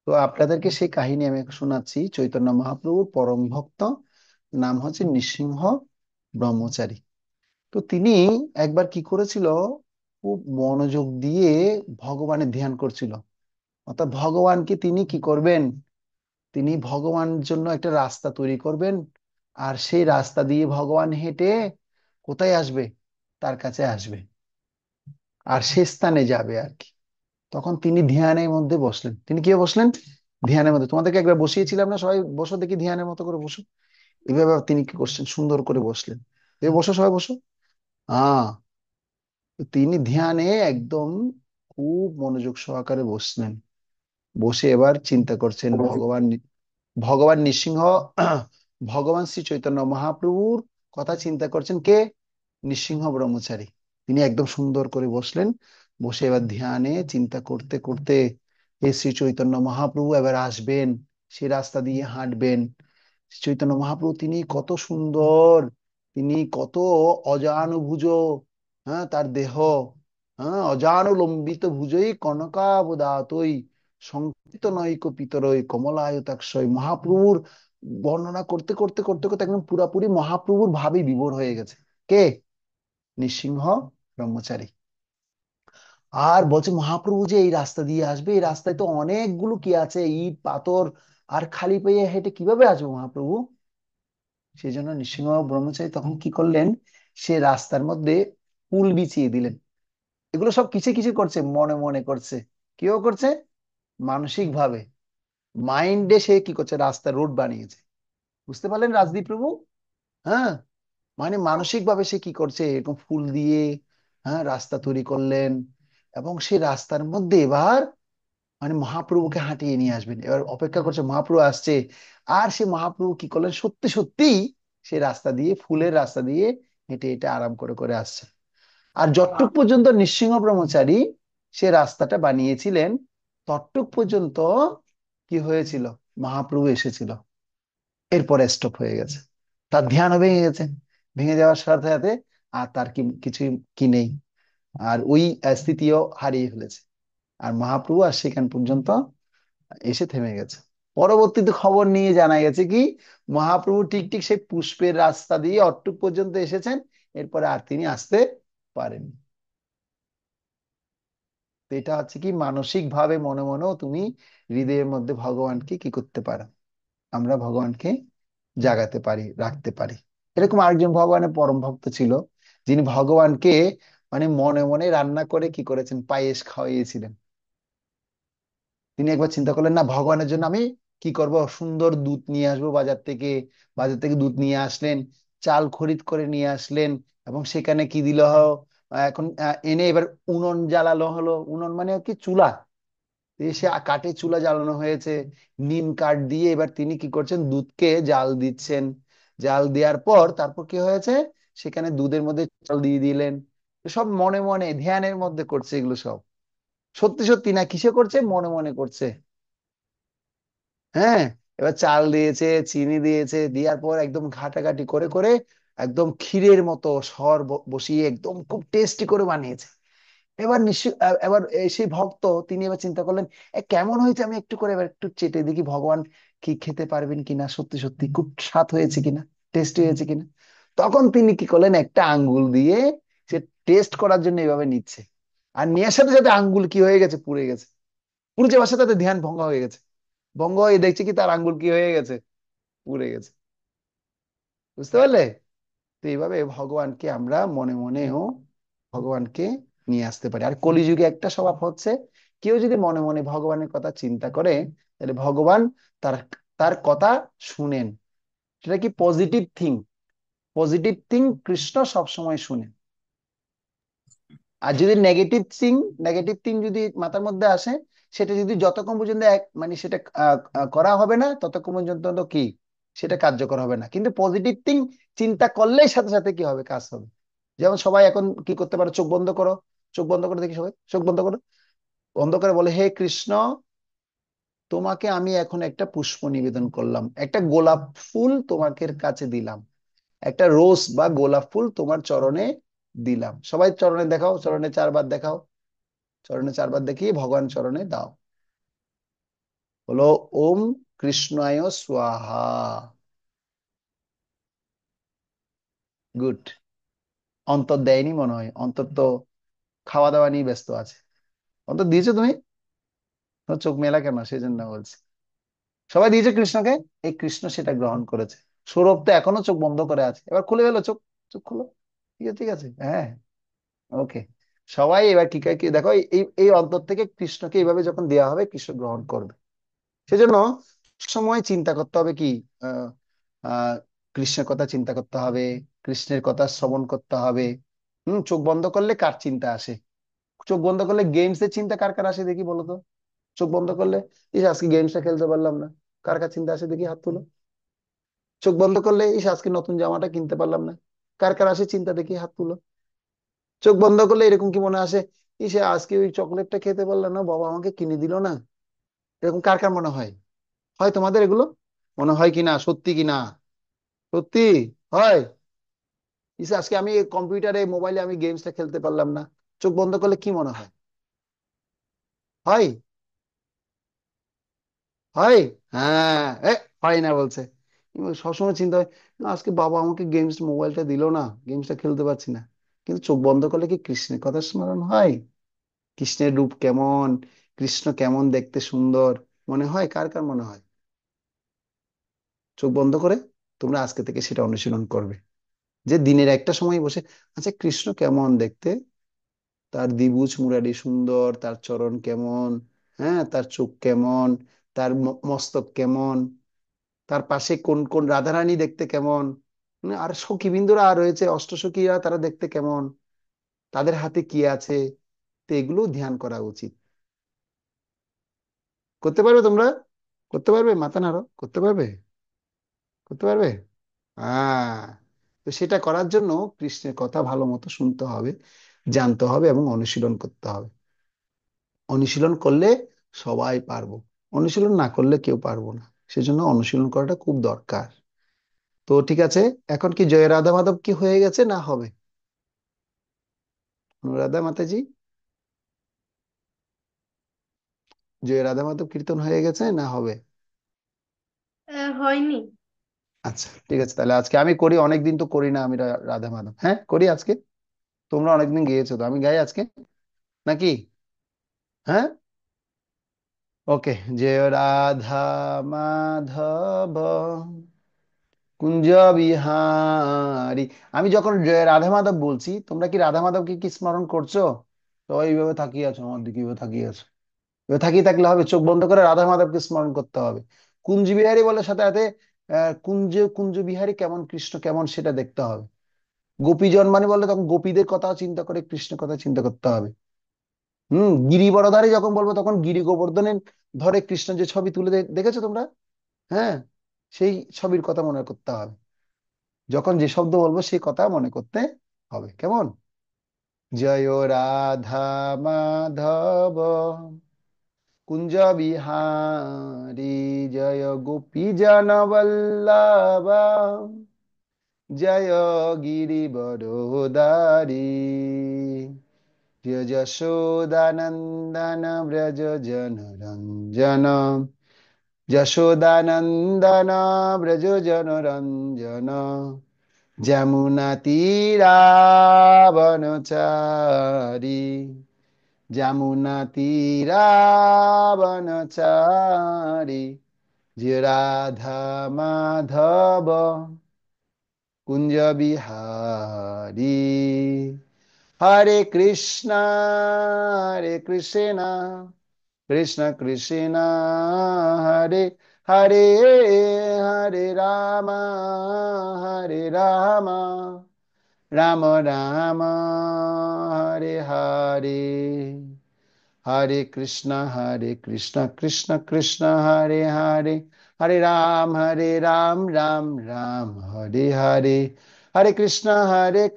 তো আপনাদেরকে সেই কাহিনী আমি শোনাচ্ছি। চৈতন্য মহাপ্রভুর পরম ভক্ত নাম হচ্ছে নৃসিংহ ব্রহ্মচারী। তো তিনি একবার কি করেছিল, খুব মনোযোগ দিয়ে ভগবানের ধ্যান করছিল। অর্থাৎ ভগবানকে তিনি কি করবেন, তিনি ভগবানের জন্য একটা রাস্তা তৈরি করবেন। আর সেই রাস্তা দিয়ে ভগবান হেঁটে কোথায় আসবে, তার কাছে আসবে, আর সে স্থানে যাবে আর কি। তখন তিনি ধ্যানের মধ্যে বসলেন। তিনি কি বসলেন? ধ্যানের মধ্যে। তোমাদেরকে একবার বসিয়েছিলাম না, সবাই বসো দেখি, ধ্যানের মতো করে বসো। এভাবে তিনি কি করছেন, সুন্দর করে বসলেন। এ বসো, সবাই বসো। হ্যাঁ। তো তিনি ধ্যানে একদম খুব মনোযোগ সহকারে বসলেন। বসে এবার চিন্তা করছেন ভগবান, ভগবান নৃসিংহ, ভগবান শ্রী চৈতন্য মহাপ্রভুর কথা চিন্তা করছেন কে? নৃসিংহ ব্রহ্মচারী। তিনি একদম সুন্দর করে বসলেন। বসে এবার ধ্যানে চিন্তা করতে করতে এ শ্রী চৈতন্য মহাপ্রভু এবার আসবেন, সে রাস্তা দিয়ে হাঁটবেন। চৈতন্য মহাপ্রভু তিনি কত সুন্দর, তিনি কত অজানুভুজ, হ্যাঁ তার দেহ, হ্যাঁ অজানুলম্বিত ভুজই কনকাবদাতই সংকৃত নৈক পিতরই কমলায়তাক্ষয়। মহাপ্রভুর বর্ণনা করতে করতে করতে করতে একদম পুরাপুরি মহাপ্রভুর ভাবে বিভোর হয়ে গেছে। কে? নৃসিংহ ব্রহ্মচারী। আর বলছে মহাপ্রভু যে এই রাস্তা দিয়ে আসবে, এই রাস্তায় তো অনেকগুলো কি আছে, ইট পাথর, আর খালি পায়ে হেঁটে কিভাবে আসবে মহাপ্রভু? সেই জন্য নৃসিংহ ব্রহ্মচারী তখন কি করলেন, সে রাস্তার মধ্যে পুল বিছিয়ে দিলেন। এগুলো সব কিসে কিসে করছে, মনে মনে করছে। কেউ করছে মানসিক ভাবে, মাইন্ডে সে কি করছে, রাস্তা রোড বানিয়েছে। বুঝতে পারলেন রাজদীপ প্রভু? হ্যাঁ, মানে মানসিক ভাবে সে কি করছে, এরকম ফুল দিয়ে হ্যাঁ রাস্তা তৈরি করলেন। এবং সেই রাস্তার মধ্যে এবার মানে মহাপ্রভুকে হাঁটিয়ে নিয়ে আসবেন, এবার অপেক্ষা করছে মহাপ্রভু আসছে। আর সে মহাপ্রভু কি করলেন, সত্যি সত্যি সে রাস্তা দিয়ে, ফুলের রাস্তা দিয়ে হেঁটে হেঁটে আরাম করে করে আসছে। আর যতটুক পর্যন্ত নৃসিংহ ব্রহ্মচারী সে রাস্তাটা বানিয়েছিলেন, ততটুক পর্যন্ত কি হয়েছিল, মহাপ্রভু এসেছিল। এরপরে স্টপ হয়ে গেছে, তার ধ্যান ভেঙে গেছে। ভেঙে যাওয়ার সাথে সাথে আর তার কি কিছু কি নেই, আর ওই স্থিতিও হারিয়ে ফেলেছে। আর মহাপ্রভু আর সেখান পর্যন্ত এসে থেমে গেছে। পরবর্তীতে খবর নিয়ে জানা গেছে কি, মহাপ্রভু ঠিক ঠিক সেই পুষ্পের রাস্তা দিয়ে অট্টুক পর্যন্ত এসেছেন, এরপরে আর তিনি আসতে পারেননি। তো এটা হচ্ছে কি, মানসিক ভাবে মনে মনেও তুমি হৃদয়ের মধ্যে ভগবানকে কি করতে পারো, আমরা ভগবানকে জাগাতে পারি, রাখতে পারি। এরকম আরেকজন ভগবানের পরম ভক্ত ছিল, যিনি ভগবানকে মানে মনে মনে রান্না করে কি করেছেন, পায়েস খাওয়িয়েছিলেন। তিনি একবার চিন্তা করলেন, না ভগবানের জন্য আমি কি করব, সুন্দর দুধ নিয়ে আসবো বাজার থেকে। বাজার থেকে দুধ নিয়ে আসলেন, চাল খরিদ করে নিয়ে আসলেন, এবং সেখানে কি দিল এখন এনে এবার উনুন জ্বালানো হলো। উনুন মানে কি, চুলা। এসে কাঠে চুলা জ্বালানো হয়েছে, নিম কাঠ দিয়ে এবার তিনি কি করছেন, দুধকে জাল দিচ্ছেন। জাল দেওয়ার পর তারপর কি হয়েছে, সেখানে দুধের মধ্যে চাল দিয়ে দিলেন। সব মনে মনে ধ্যানের মধ্যে করছে এগুলো সব। সত্যি সত্যি না, কিসে করছে, মনে মনে করছে। হ্যাঁ। এবার চাল দিয়েছে, চিনি দিয়েছে, দেওয়ার পর একদম ঘাটাঘাটি করে করে একদম ক্ষীরের মতো সর বসিয়ে একদম খুব টেস্টি করে বানিয়েছে। এবার নিশ্চয় এবার সেই ভক্ত তিনি এবার চিন্তা করলেন, কেমন হয়েছে, আমি একটু করে এবার একটু চেটে দেখি ভগবান কি খেতে পারবেন কিনা, সত্যি সত্যি খুব স্বাদ হয়েছে কিনা, টেস্টি হয়েছে কিনা। তখন তিনি কি করলেন, একটা আঙ্গুল দিয়ে সে টেস্ট করার জন্য এভাবে নিচ্ছে। আর নেওয়ার সাথে সাথে আঙ্গুল কি হয়ে গেছে, পুড়ে গেছে। পুড়ে যাওয়ার সাথে তাতে ধ্যান ভঙ্গ হয়ে গেছে। ভঙ্গ হয়ে দেখছে কি, তার আঙ্গুল কি হয়ে গেছে, পুড়ে গেছে। বুঝতে পারলে? তো এইভাবে ভগবানকে আমরা মনে মনেও ভগবানকে নিয়ে আসতে পারি। আর কলিযুগে একটা স্বভাব হচ্ছে, কেউ যদি মনে মনে ভগবানের কথা চিন্তা করে, তাহলে ভগবান তার তার কথা শুনেন। সেটা কি positive thing, positive thing Krishna সবসময় শুনেন। আর যদি নেগেটিভ থিং, নেগেটিভ থিং যদি মাথার মধ্যে আসে, সেটা যদি যতক্ষণ পর্যন্ত মানে সেটা করা হবে না, ততক্ষণ পর্যন্ত তো কি সেটা কার্যকর হবে না। কিন্তু পজিটিভ থিং চিন্তা করলেই সাথে সাথে কি হবে, কাজ হবে। যেমন সবাই এখন কি করতে পারো, চোখ বন্ধ করো। চোখ বন্ধ করে দেখি, সবাই চোখ বন্ধ করো। বন্ধ করে বলে, হে কৃষ্ণ, তোমাকে আমি এখন একটা পুষ্প নিবেদন করলাম, একটা গোলাপ ফুল তোমাকে কাছে দিলাম, একটা রোজ বা গোলাপ ফুল তোমার চরণে দিলাম। সবাই চরণে দেখাও, চরণে 4 বার দেখাও। চরণে 4 বার দেখিয়ে ভগবান চরণে দাও। বলো, ওম কৃষ্ণায় স্বাহা। গুড। অন্তর দেয়নি মনে হয়, অন্তর তো খাওয়া দাওয়া নিয়ে ব্যস্ত আছে। অন্তর দিয়েছো তুমি? তোমার চোখ মেলা কেন, সেই জন্য বলছি। সবাই দিয়েছে কৃষ্ণকে, এই কৃষ্ণ সেটা গ্রহণ করেছে। সৌরভ তো এখনো চোখ বন্ধ করে আছে, এবার খুলে গেল চোখ। চোখ খুলো। ঠিক আছে, ঠিক আছে, হ্যাঁ। ওকে। সবাই এবার কি কি দেখো, এই এই অন্তর থেকে কৃষ্ণকে এইভাবে যখন দেওয়া হবে, কৃষ্ণ গ্রহণ করবে। সেজন্য সময় চিন্তা করতে হবে কি, আহ আহ কৃষ্ণের কথা চিন্তা করতে হবে, কৃষ্ণের কথা শ্রবণ করতে হবে। চোখ বন্ধ করলে কার চিন্তা আসে? চোখ বন্ধ করলে গেমস এর চিন্তা কার কার আসে দেখি, বলো তো। চোখ বন্ধ করলে, ইস আজকে গেমসটা খেলতে পারলাম না, কার কার চিন্তা আসে দেখি, হাত তুলো। চোখ বন্ধ করলে, ইস আজকে নতুন জামাটা কিনতে পারলাম না, কার কার আসে চিন্তা দেখি, হাত তুলো। চোখ বন্ধ করলে এরকম কি মনে আসে, ইসে আজকে ওই চকলেটটা খেতে পারলাম না, বাবা আমাকে কিনে দিল না, এরকম কার কার মনে হয়? হয় তোমাদের এগুলো? মনে হয় কি না, সত্যি কি না? সত্যি হয়। ইসে আজকে আমি কম্পিউটারে মোবাইলে আমি গেমসটা খেলতে পারলাম না, চোখ বন্ধ করলে কি মনে হয়? হয়? হয়? হ্যাঁ। এ, হয় না বলছে। এবার সবসময় চিন্তা হয়, না, আজকে বাবা আমাকে গেমস মোবাইলটা দিল না, গেমসটা খেলতে পারছি না। কিন্তু চোখ বন্ধ করলে কি কৃষ্ণের কথা স্মরণ হয়? কৃষ্ণের রূপ কেমন, কৃষ্ণ কেমন দেখতে সুন্দর, মনে হয় কার কার মনে হয়? চোখ বন্ধ করে তোমরা আজকে থেকে সেটা অনুশীলন করবে, যে দিনের একটা সময় বসে, আচ্ছা কৃষ্ণ কেমন দেখতে, তার দ্বিভুজ মুরারি সুন্দর, তার চরণ কেমন, হ্যাঁ, তার চোখ কেমন, তার মস্তক কেমন, তার পাশে কোন কোন রাধারানী দেখতে কেমন, আর সখীবৃন্দরা আর রয়েছে অষ্টসখীরা, তারা দেখতে কেমন, তাদের হাতে কি আছে, তো এগুলো ধ্যান করা উচিত। করতে পারবে তোমরা? করতে পারবে? মাথা নাড়ো, করতে পারবে? করতে পারবে? হ্যাঁ। তো সেটা করার জন্য কৃষ্ণের কথা ভালো মতো শুনতে হবে, জানতে হবে এবং অনুশীলন করতে হবে। অনুশীলন করলে সবাই পারবো, অনুশীলন না করলে কেউ পারবো না। সেজন্য অনুশীলন করাটা খুব দরকার। তো ঠিক আছে, এখন কি জয় রাধা মাধব কি হয়ে গেছে না হবে? অনুরাধা মাতাজি, জয় রাধা মাধব কীর্তন হয়ে গেছে না হবে? হয়নি। আচ্ছা ঠিক আছে, তাহলে আজকে আমি করি, অনেকদিন তো করি না আমি রাধা মাধব, হ্যাঁ করি আজকে। তোমরা অনেকদিন গিয়েছো, তো আমি গাই আজকে, নাকি? হ্যাঁ। ওকে। জয় রাধা মাধব কুঞ্জ বিহারি। আমি যখন জয় রাধা মাধব বলছি, তোমরা কি রাধা মাধবকে কি স্মরণ করছো? সবাই এইভাবে তাকিয়ে আছো আমার দিকে, এইভাবে তাকিয়ে আছো। এভাবে তাকিয়ে থাকলে হবে, চোখ বন্ধ করে রাধা মাধবকে স্মরণ করতে হবে। কুঞ্জ বিহারী বলে সাথে সাথে কুঞ্জ কুঞ্জ বিহারী কেমন, কৃষ্ণ কেমন সেটা দেখতে হবে। গোপীজন মানে বললে তখন গোপীদের কথা চিন্তা করে কৃষ্ণের কথা চিন্তা করতে হবে। গিরিবরধারী যখন বলবো, তখন গিরি গোবর্ধনের ধরে কৃষ্ণ যে ছবি তুলে দেখেছো তোমরা? হ্যাঁ। সেই ছবির কথা মনে করতে হবে। যখন যে শব্দ বলবো সেই কথা মনে করতে হবে, কেমন? জয় রাধা মাধব কুঞ্জ বিহারী, জয় গোপী জন বল্লভ, জয় গিরিবরধারী, জয় যশোদানন্দন ব্রজ জন রঞ্জন, যশোদানন্দন ব্রজ জন রঞ্জন, যমুনা তীরাবনচারী, যমুনা তীরাবনচারী, জয় রাধা মাধব কুঞ্জ বিহারী। হরে কৃষ্ণ, হরে কৃষ্ণ, কৃষ্ণ কৃষ্ণ, হরে হরে, হরে রাম, হরে রাম, রাম রাম, হরে হরে, হরে কৃষ্ণ কৃষ্ণ কৃষ্ণ, হরে হরে, হরে রাম রাম রাম, হরে হরে, হরে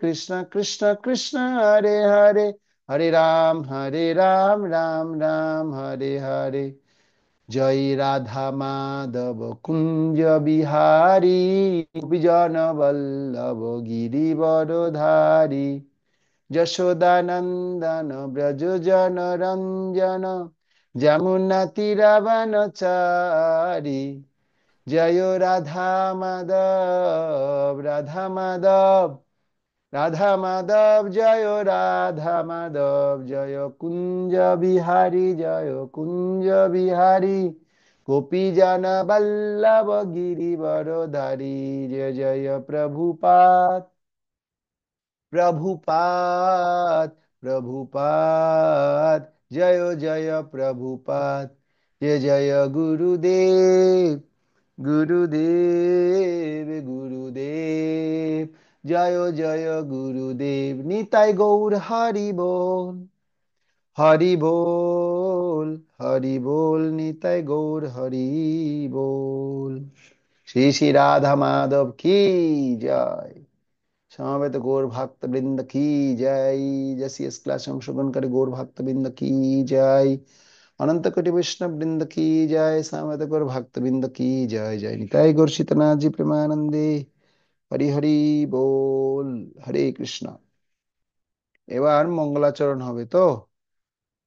কৃষ্ণ কৃষ্ণ কৃষ্ণ, হরে হরে, হরে রাম রাম রাম, হরে হরে। জয় রাধা মাধব কুঞ্জ বিহারী, বিজন বল্লভ গিরিবরধারী, যশোদানন্দন ব্রজ জন রঞ্জন, যমুনা তীরাবনচারী, জয় রাধা মাধব, রাধা মাধব, রাধা মাধব, জয় রাধা মাধব, জয় কুঞ্জ বিহারী, জয় কুঞ্জ বিহারী, গোপী জন বল্লভ গিরিবরধারী, জয় জয় প্রভুপাদ, প্রভুপাদ, প্রভুপাদ, জয় জয় প্রভুপাদ, জয় জয় গুরুদেব, গুরুদেব, গুরুদেব, জয় জয় গুরুদেব। নিতাই গৌর হরি বল, হরি বল, হরি বল, নিতাই গৌর হরি বল। শ্রী শ্রী রাধা মাধব কি জয়। সমবেত গৌর ভক্ত বৃন্দ কি জয়। जैसी इस क्लास में अंशग्रहण करे गौर भक्त बृंद की जय। अनंत कोटि वैष्णव बृंद की जय। समवेत गौर भक्त बृंद की जय। जय निताय गौर सीतनाथ जी प्रेमानंदे। हरि हरि बोल। हरे কৃষ্ণ। এবার মঙ্গলাচরণ হবে তো।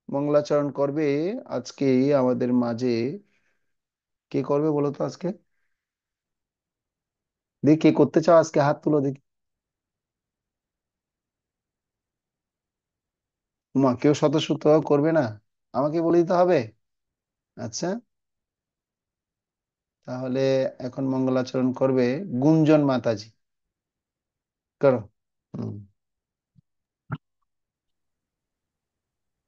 মঙ্গলাচরণ করবে আজকে আমাদের মাঝে। কে করবে বলো তো আজকে? দেখি কে করতে চাও আজকে, হাত তুলো দেখি। মা কেউ স্বতঃস্ফূর্ত করবে না? আমাকে বলে দিতে হবে? আচ্ছা, তাহলে এখন মঙ্গলাচরণ করবে গুঞ্জন মাতাজি। করো। হুম।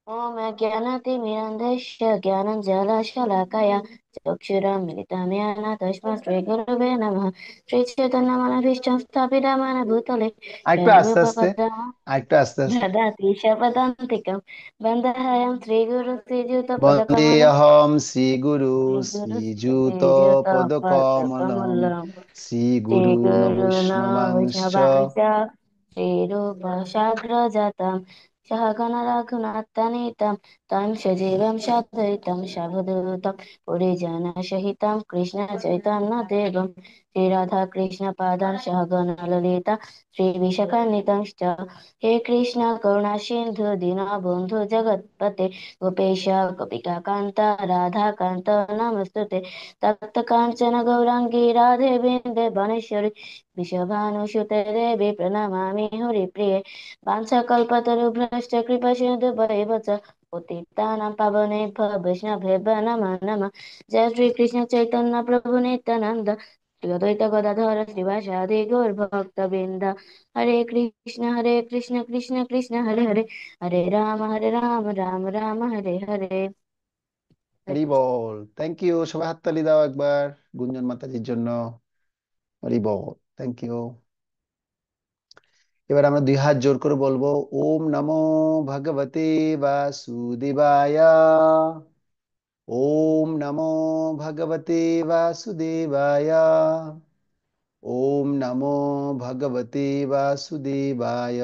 ॐ ज्ञानतिमिरन्धस्य ज्ञानञ्जनशलाकया चक्षुरुन्मिलितं येन तस्मै श्रीगुरवे नमः। श्रीचैतन्यमनोभीष्टं स्थापितमन भूतले আরেকটু स्वयं আস্তে रूप আস্তে, कदा আরেকটু আস্তে আস্তে। ददाति शपथान्तिकं बन्धःयं श्रीगुरु বন্দে श्रीयुतपदकमलं অহম শ্রী গুরু श्रीगुरु শ্রীযুত পদকমলম श्रीयुतपदकमलं শ্রী গুরু ন श्रीगुरुणा বৈষ্ণবাংশ। वैष्णवांश श्रीरूपशाग्रजातं सहगणरघुनाथानीतं तं सजीवं साद्वैतं सावधूतं पुरीजनसहितं कृष्णचैतन्यदेवं श्रीराधाकृष्णपादां सहगणललिता श्रीविशाखान्वितंश्च हे कृष्ण करुणा सिन्धु दीनबन्धु जगत्पते गोपेश गोपिकान्त राधाकान्त नमस्तुते तप्त काञ्चन गौराङ्गी राधे वृन्दे वनेश्वरि वृषभानुसुते देवी प्रणमामि हरिप्रिये वाञ्छाकल्पतरुभ्यश्च कृपासिन्धुभ्यैव च पतितानां पावनेभ्यः वैष्णवेभ्यः नमो नमः। जय श्री कृष्ण चैतन्य प्रभु नित्यानन्द श्री अद्वैत गदाधर श्रीवासादि गौरभक्तवृन्द। हरे कृष्ण कृष्ण कृष्ण हरे हरे, हरे राम राम राम हरे हरे। हरे হরি कृष्ण। বল। থ্যাংক ইউ, সবাই হাততালি দাও একবার গুঞ্জন মাতাজির জন্য। হরি বল। Thank you. এবার আমরা দুই হাত জোর করে বলবো ওম নমো ভগবতে বাসুদেবায়। ওম নমো ভগবতে বাসুদেবায়। ওম নমো ভগবতে বাসুদেবায়।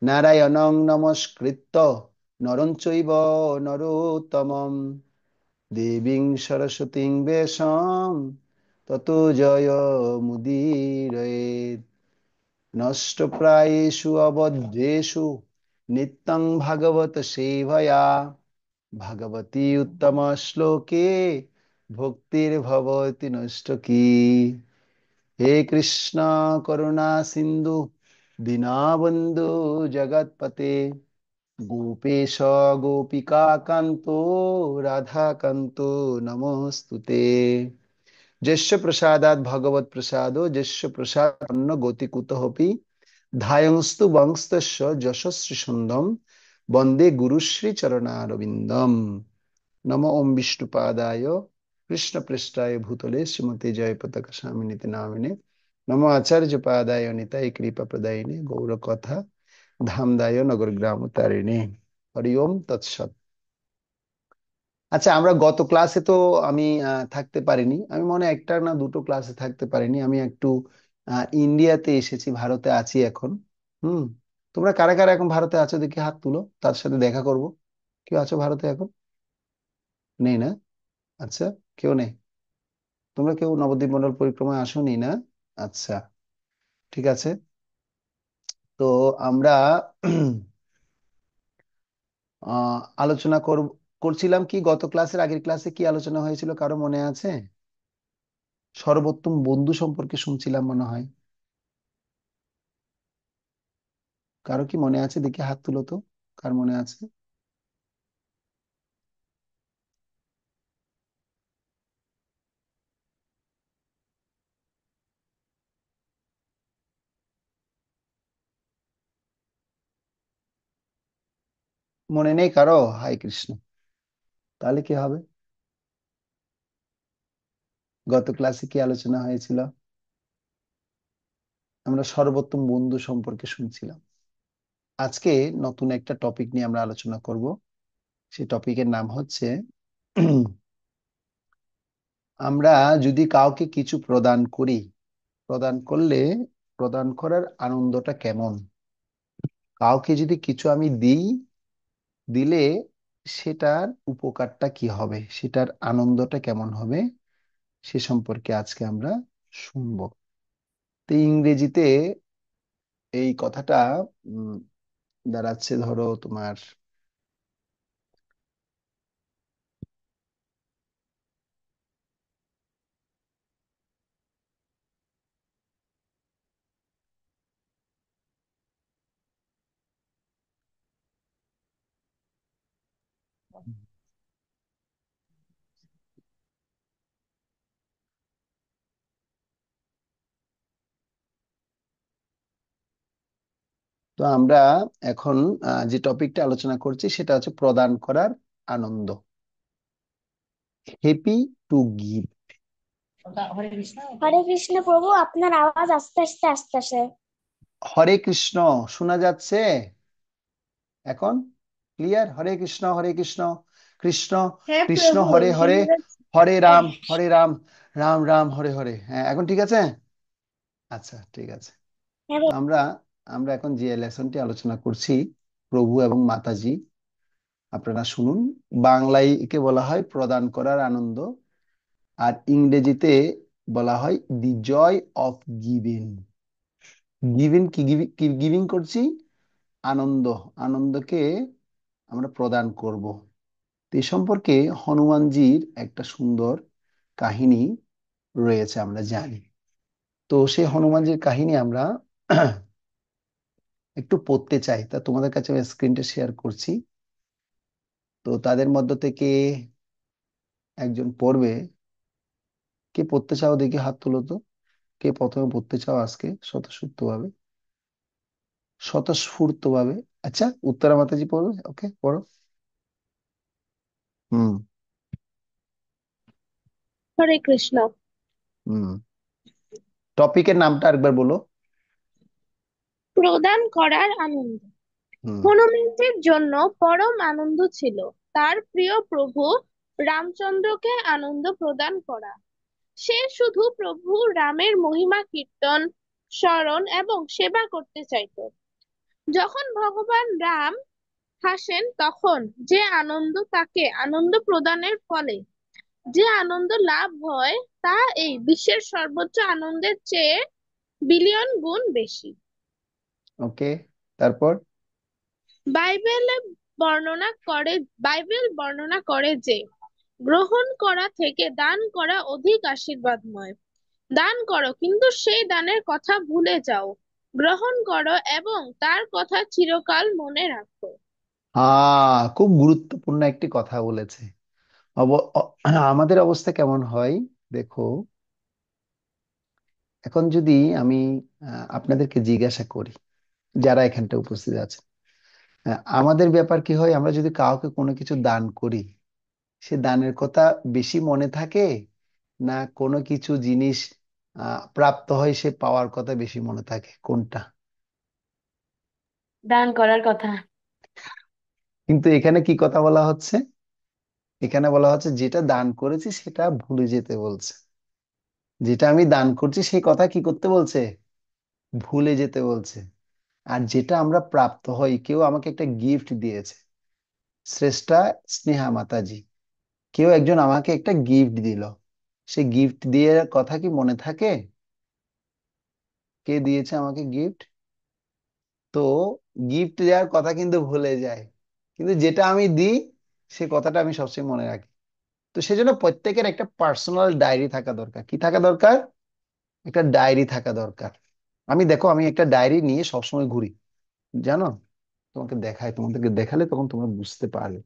নারায়ণং নমস্কৃত্য নরং চৈব নরোত্তমম দেবীং সরস্বতীং ব্যাসং ততো জয় মুদীরয়েৎ। নষ্টপ্রায়েষু অবধ্যেষু নিত্যং ভাগবত সেবয়া ভগবতী উত্তম শ্লোকে ভক্তির্ভবতি নষ্টকী। হে কৃষ্ণ করুণা সিন্ধু দীনবন্ধু জগৎপতে গোপেশ গোপিকা কান্ত রাধাকান্ত নমস্তুতে। যস্য প্রসাদাৎ ভগবৎ প্রসাদো যস্য প্রসাদ অন্ন গতিকুতঃপি ধায়ংস্তু বংস্তস্য যশস্বী সুন্দম বন্দে গুরুশ্রী চরণারবিন্দম। নমো ওম বিষ্ণুপাদায় কৃষ্ণ পৃষ্ঠায় ভূতলে শ্রীমতী জয় পতাকা স্বামিনীতি নামিনে নমো আচার্য পাদায় নিতাই কৃপা প্রদায়িনে গৌর কথা ধামদায় নগর গ্রাম তারিণে। হরি ওম তৎসৎ। আচ্ছা, আমরা গত ক্লাসে তো আমি থাকতে পারিনি। আমি মনে হয় একটা না দুটো ক্লাসে থাকতে পারিনি। আমি একটু ইন্ডিয়াতে এসেছি, ভারতে আছি এখন। হুম। তোমরা কারা কারা এখন ভারতে আছো দেখি হাত তুলো, তার সাথে দেখা করব। কেউ আছো ভারতে এখন? নেই না? আচ্ছা, কেউ নেই। তোমরা কেউ নবদ্বীপ মন্ডল পরিক্রমায় আসোনি না? আচ্ছা, ঠিক আছে। তো আমরা আলোচনা করব। করছিলাম কি, গত ক্লাসের আগের ক্লাসে কি আলোচনা হয়েছিল কারো মনে আছে? সর্বোত্তম বন্ধু সম্পর্কে শুনছিলাম মনে হয়। কারো কি মনে আছে? দেখি হাত তুলো তো, কার মনে আছে? মনে নেই কারো? হাই কৃষ্ণ। তাহলে কি হবে? গত ক্লাসে কি আলোচনা হয়েছিল? আমরা সর্বোত্তম বন্ধু সম্পর্কে শুনছিলাম। আজকে নতুন একটা টপিক নিয়ে আমরা আলোচনা করব। সেই টপিকের নাম হচ্ছে আমরা যদি কাউকে কিছু প্রদান করি, প্রদান করলে প্রদান করার আনন্দটা কেমন? কাউকে যদি কিছু আমি দিই, দিলে সেটার উপকারটা কি হবে, সেটার আনন্দটা কেমন হবে, সে সম্পর্কে আজকে আমরা শুনবো। তো ইংরেজিতে এই কথাটা উম, দাঁড়াচ্ছে, ধরো তোমার, তো আমরা এখন যে টপিকটা আলোচনা করছি সেটা হচ্ছে প্রদান করার আনন্দ। Happy to give. Hare Krishna Prabhu, আপনার আওয়াজ আস্তে আস্তে আস্তে আসে। হরে কৃষ্ণ শোনা যাচ্ছে এখন? ক্লিয়ার? হরে কৃষ্ণ, হরে কৃষ্ণ, কৃষ্ণ হ্যাঁ কৃষ্ণ প্রভু, হরে হরে, শোনা যাচ্ছে। হরে রাম হরে রাম, রাম রাম হরে হরে। হ্যাঁ, এখন ঠিক আছে? আচ্ছা, ঠিক আছে। হ্যাঁ তো আমরা আমরা এখন যে লেসনটি আলোচনা করছি, প্রভু এবং মাতাজি, আপনারা শুনুন। বাংলায় একে বলা হয় প্রদান করার আনন্দ, আর ইংরেজিতে বলা হয় দি জয় অফ গিভিং। গিভিং কি, গিভিং করছি আনন্দ, আনন্দকে আমরা প্রদান করব। তো এই সম্পর্কে হনুমানজির একটা সুন্দর কাহিনী রয়েছে, আমরা জানি। তো সেই হনুমানজির কাহিনী আমরা একটু পড়তে চাই, তা তোমাদের কাছে আমি স্ক্রিনটা শেয়ার করছি। তো তাদের মধ্য থেকে একজন পড়বে। কে পড়তে চাও দেখি হাত তুলো তো। কে প্রথমে পড়তে চাও আজকে স্বতঃস্ফূর্ত ভাবে? স্বতঃস্ফূর্ত ভাবে। আচ্ছা, উত্তরা মাতাজি পড়বে, ওকে পড়ো। হুম। হরে কৃষ্ণ। হুম। টপিকের নামটা আরেকবার বলো। প্রদান করার আনন্দ। হুম। হনুমানজির জন্য পরম আনন্দ ছিল তার প্রিয় প্রভু রামচন্দ্রকে আনন্দ প্রদান করা। সে শুধু প্রভু রামের মহিমা কীর্তন, স্মরণ এবং সেবা করতে চাইতো। যখন ভগবান রাম হাসেন তখন যে আনন্দ তাকে আনন্দ প্রদানের ফলে যে আনন্দ লাভ হয় তা এই বিশ্বের সর্বোচ্চ আনন্দের চেয়ে বিলিয়ন গুণ বেশি। ওকে, তারপর? বাইবেলে বাইবেল বর্ণনা করে যে গ্রহণ করা থেকে দান করা অধিক আশীর্বাদময়। দান করো কিন্তু সেই দানের কথা ভুলে যাও, গ্রহণ করো এবং তার কথা চিরকাল মনে রাখো। খুব গুরুত্বপূর্ণ একটি কথা বলেছে। আমাদের অবস্থা কেমন হয় দেখো। এখন যদি আমি আপনাদেরকে জিজ্ঞাসা করি, যারা এখানটা উপস্থিত আছে, আমাদের ব্যাপার কি হয়? আমরা যদি কাউকে কোনো কিছু দান করি, সে দানের কথা বেশি মনে থাকে, না কোনো কিছু জিনিস প্রাপ্ত হয় সে পাওয়ার কথা বেশি মনে থাকে, কোনটা? দান করার কথা। কিন্তু এখানে কি কথা বলা হচ্ছে? এখানে বলা হচ্ছে যেটা দান করেছি সেটা ভুলে যেতে বলছে। যেটা আমি দান করছি সেই কথা কি করতে বলছে? ভুলে যেতে বলছে। আর যেটা আমরা প্রাপ্ত হই, কেউ আমাকে একটা গিফট দিয়েছে, শ্রেষ্ঠা স্নেহা মাতাজি, কেউ একজন আমাকে একটা গিফট দিল, সে গিফট দিয়ে কথা কি মনে থাকে? কে দিয়েছে আমাকে গিফট? তো গিফট দেওয়ার কথা কিন্তু ভুলে যায়, কিন্তু যেটা আমি দিই সে কথাটা আমি সবসময় মনে রাখি। তো সেজন্য প্রত্যেকের একটা পার্সোনাল ডায়েরি থাকা দরকার। কি থাকা দরকার? একটা ডায়েরি থাকা দরকার। আমি দেখো, আমি একটা ডায়েরি নিয়ে সবসময় ঘুরি, জানো। তোমাকে দেখাই, তোমাদেরকে দেখালে তখন তোমরা বুঝতে পারবে।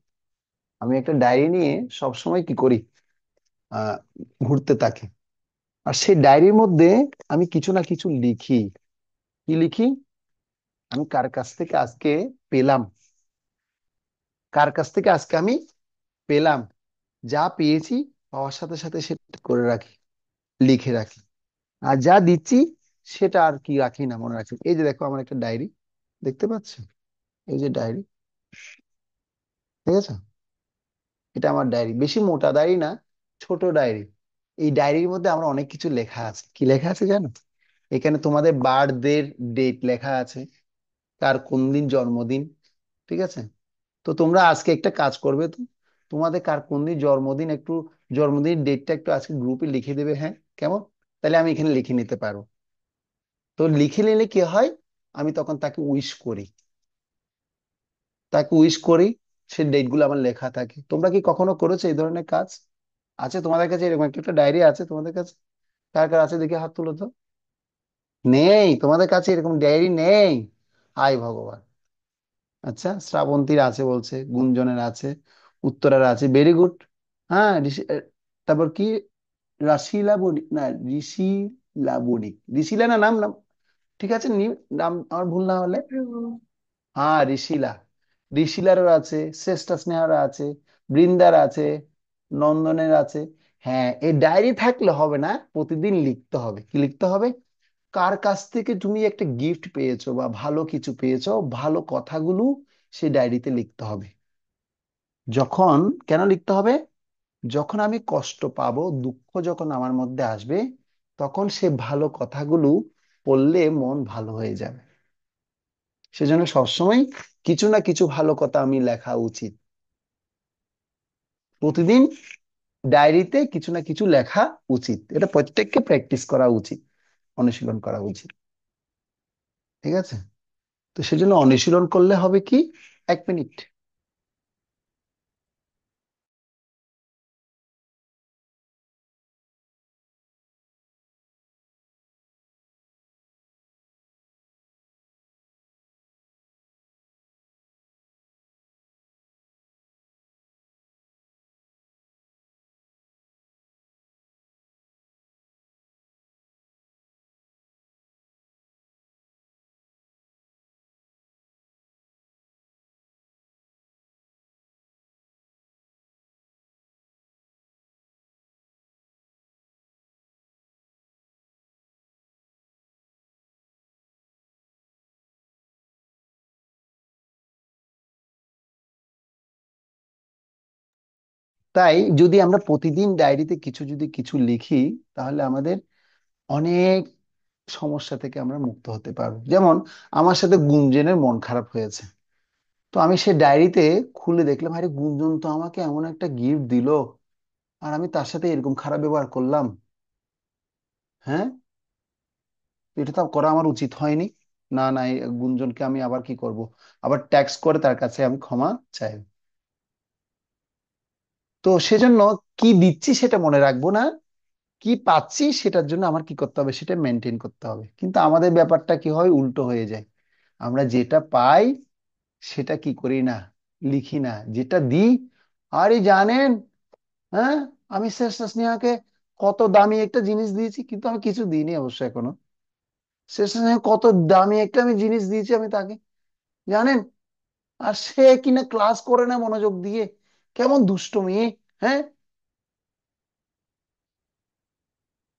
আমি একটা ডায়েরি নিয়ে সবসময় কি করি, আহ ঘুরতে থাকি। আর সেই ডায়েরির মধ্যে আমি কিছু না কিছু লিখি। কি লিখি? আমি কার কাছ থেকে আজকে পেলাম, কার কাছ থেকে আজকে আমি পেলাম, যা পেয়েছি পাওয়ার সাথে সাথে সেটা করে রাখি, লিখে রাখি। আর যা দিচ্ছি সেটা আর কি রাখি না, মনে রাখি। এই যে দেখো আমার একটা ডায়েরি, দেখতে পাচ্ছ? এই যে ডায়েরি, ঠিক আছে? এটা আমার ডায়েরি, বেশি মোটা ডায়েরি না, ছোট ডায়েরি। এই ডায়েরির মধ্যে আমার অনেক কিছু লেখা আছে। কি লেখা আছে জানো? এখানে তোমাদের বার্থডে ডেট লেখা আছে, কার কোন দিন জন্মদিন, ঠিক আছে? তো তোমরা আজকে একটা কাজ করবে তো, তোমাদের কার কোন দিন জন্মদিন একটু, জন্মদিন ডেটটা একটু আজকে গ্রুপে লিখে দেবে, হ্যাঁ? কেমন? তাহলে আমি এখানে লিখে নিতে পারবো। তো লিখে নিলে কি হয়, আমি তখন তাকে উইশ করি, তাকে উইশ করি। সে ডেট গুলো আমার লেখা থাকে। তোমরা কি কখনো করেছো এই ধরনের কাজ? আছে তোমাদের কাছে এরকম একটা ডায়েরি আছে তোমাদের কাছে? কার কার আছে দেখে হাত তুলো তো। নেই? তোমাদের কাছে এরকম ডায়েরি নেই? হায় ভগবান। আচ্ছা, শ্রাবন্তীর আছে বলছে, গুঞ্জনের আছে, উত্তরার আছে, ভেরি গুড। হ্যাঁ, তারপর কি, রাশিলা বণিক না, ঋষিলা বণিক, ঋষিলা না নাম, নাম ঠিক আছে, নাম আমার ভুল না হলে। হ্যাঁ, ঋষিলা। ঋষিলারও আছে, শ্রেষ্ঠা স্নেহার আছে, বৃন্দার আছে, নন্দনের আছে। হ্যাঁ, এই ডায়েরি থাকলে হবে না, প্রতিদিন লিখতে হবে। কি লিখতে হবে? কার কাছ থেকে তুমি একটা গিফট পেয়েছো বা ভালো কিছু পেয়েছো, ভালো কথাগুলো সেই ডায়েরিতে লিখতে হবে। যখন, কেন লিখতে হবে? যখন আমি কষ্ট পাবো, দুঃখ যখন আমার মধ্যে আসবে, তখন সে ভালো কথাগুলো পড়লে মন ভালো হয়ে যাবে। সেজন্য সবসময় কিছু না কিছু ভালো কথা আমি লেখা উচিত। প্রতিদিন ডায়েরিতে কিছু না কিছু লেখা উচিত। এটা প্রত্যেককে প্র্যাকটিস করা উচিত, অনুশীলন করা উচিত, ঠিক আছে? তো সেজন্য অনুশীলন করলে হবে কি, 1 মিনিট। তাই যদি আমরা প্রতিদিন ডায়েরিতে কিছু যদি কিছু লিখি, তাহলে আমাদের অনেক সমস্যা থেকে আমরা মুক্ত হতে পারবো। যেমন আমার সাথে গুঞ্জনের মন খারাপ হয়েছে, তো আমি সে ডায়েরিতে খুলে দেখলাম, আরে গুঞ্জন তো আমাকে এমন একটা গিফট দিল, আর আমি তার সাথে এরকম খারাপ ব্যবহার করলাম। হ্যাঁ, এটা তো করা আমার উচিত হয়নি। না না, এই গুঞ্জনকে আমি আবার কি করব, আবার ট্যাক্স করে তার কাছে আমি ক্ষমা চাই। তো সেজন্য কি দিচ্ছি সেটা মনে রাখবো না, কি পাচ্ছি সেটার জন্য আমার কি করতে হবে, সেটা মেনটেন করতে হবে। কিন্তু আমাদের ব্যাপারটা কি হয়, উল্টো হয়ে যায়। আমরা যেটা পাই সেটা কি করি না, লিখি না। যেটা দিই, আরে জানেন, হ্যাঁ, আমি শেষ স্নেহাকে কত দামি একটা জিনিস দিয়েছি, কিন্তু আমি কিছু দিইনি অবশ্য এখনো। শেষ স্নেহা কত দামি একটা আমি জিনিস দিয়েছি আমি তাকে, জানেন? আর সে কিনা ক্লাস করে না মনোযোগ দিয়ে, কেমন দুষ্ট মেয়ে। হ্যাঁ,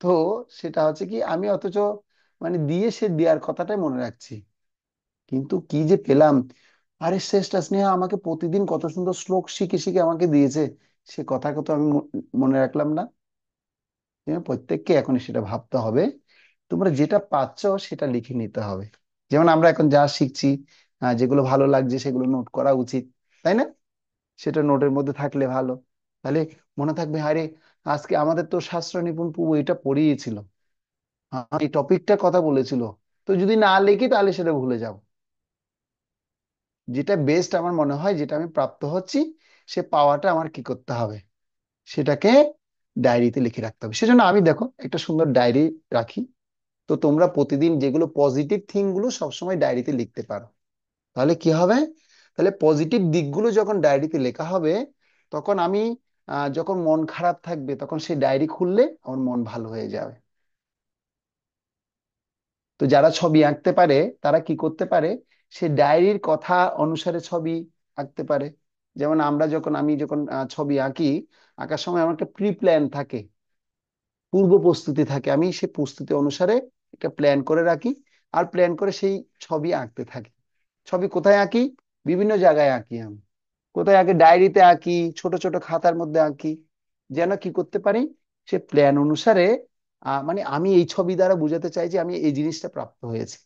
তো সেটা হচ্ছে কি, আমি অথচ মানে দিয়ে সে দেওয়ার কথাটাই মনে রাখছি, কিন্তু কি যে পেলাম। আরে শ্রেষ্ঠ স্নেহা আমাকে প্রতিদিন কত সুন্দর শ্লোক শিখে শিখে আমাকে দিয়েছে, সে কথা কত আমি মনে রাখলাম না। প্রত্যেককে এখন সেটা ভাবতে হবে, তোমরা যেটা পাচ্ছ সেটা লিখে নিতে হবে। যেমন আমরা এখন যা শিখছি, যেগুলো ভালো লাগছে সেগুলো নোট করা উচিত, তাই না? সেটা নোটের মধ্যে থাকলে ভালো। তাহলে মনে থাকবে, আরে আজকে আমাদের তো শাস্ত্র নিপুণ প্রভু এটা পড়িয়েছিল, এই টপিকটা কথা বলেছিল। তো যদি না লিখি তাহলে সেটা ভুলে যাও। যেটা বেস্ট আমার মনে হয়, যেটা আমি প্রাপ্ত হচ্ছি, সে পাওয়াটা আমার কি করতে হবে, সেটাকে ডায়েরিতে লিখে রাখতে হবে। সেজন্য আমি দেখো একটা সুন্দর ডায়েরি রাখি। তো তোমরা প্রতিদিন যেগুলো পজিটিভ থিং গুলো সবসময় ডায়েরিতে লিখতে পারো। তাহলে কি হবে, তাহলে পজিটিভ দিকগুলো যখন ডায়েরিতে লেখা হবে, তখন আমি যখন মন খারাপ থাকবে তখন সেই ডায়েরি খুললে আমার মন ভালো হয়ে যাবে। তো যারা ছবি আঁকতে পারে তারা কি করতে পারে, সে ডায়েরির কথা অনুসারে ছবি আঁকতে পারে। যেমন আমি যখন ছবি আঁকি, আঁকার সময় আমার একটা প্রি প্ল্যান থাকে, পূর্ব প্রস্তুতি থাকে। আমি সেই প্রস্তুতি অনুসারে একটা প্ল্যান করে রাখি, আর প্ল্যান করে সেই ছবি আঁকতে থাকি। ছবি কোথায় আঁকি, বিভিন্ন জায়গায় আঁকি আমি। কোথায় আঁকি, ডায়েরিতে আঁকি, ছোট ছোট খাতার মধ্যে আঁকি, যেন কি করতে পারি, সে প্ল্যান অনুসারে মানে আমি এই ছবি দ্বারা বোঝাতে চাই যে আমি এই জিনিসটা প্রাপ্ত হয়েছে।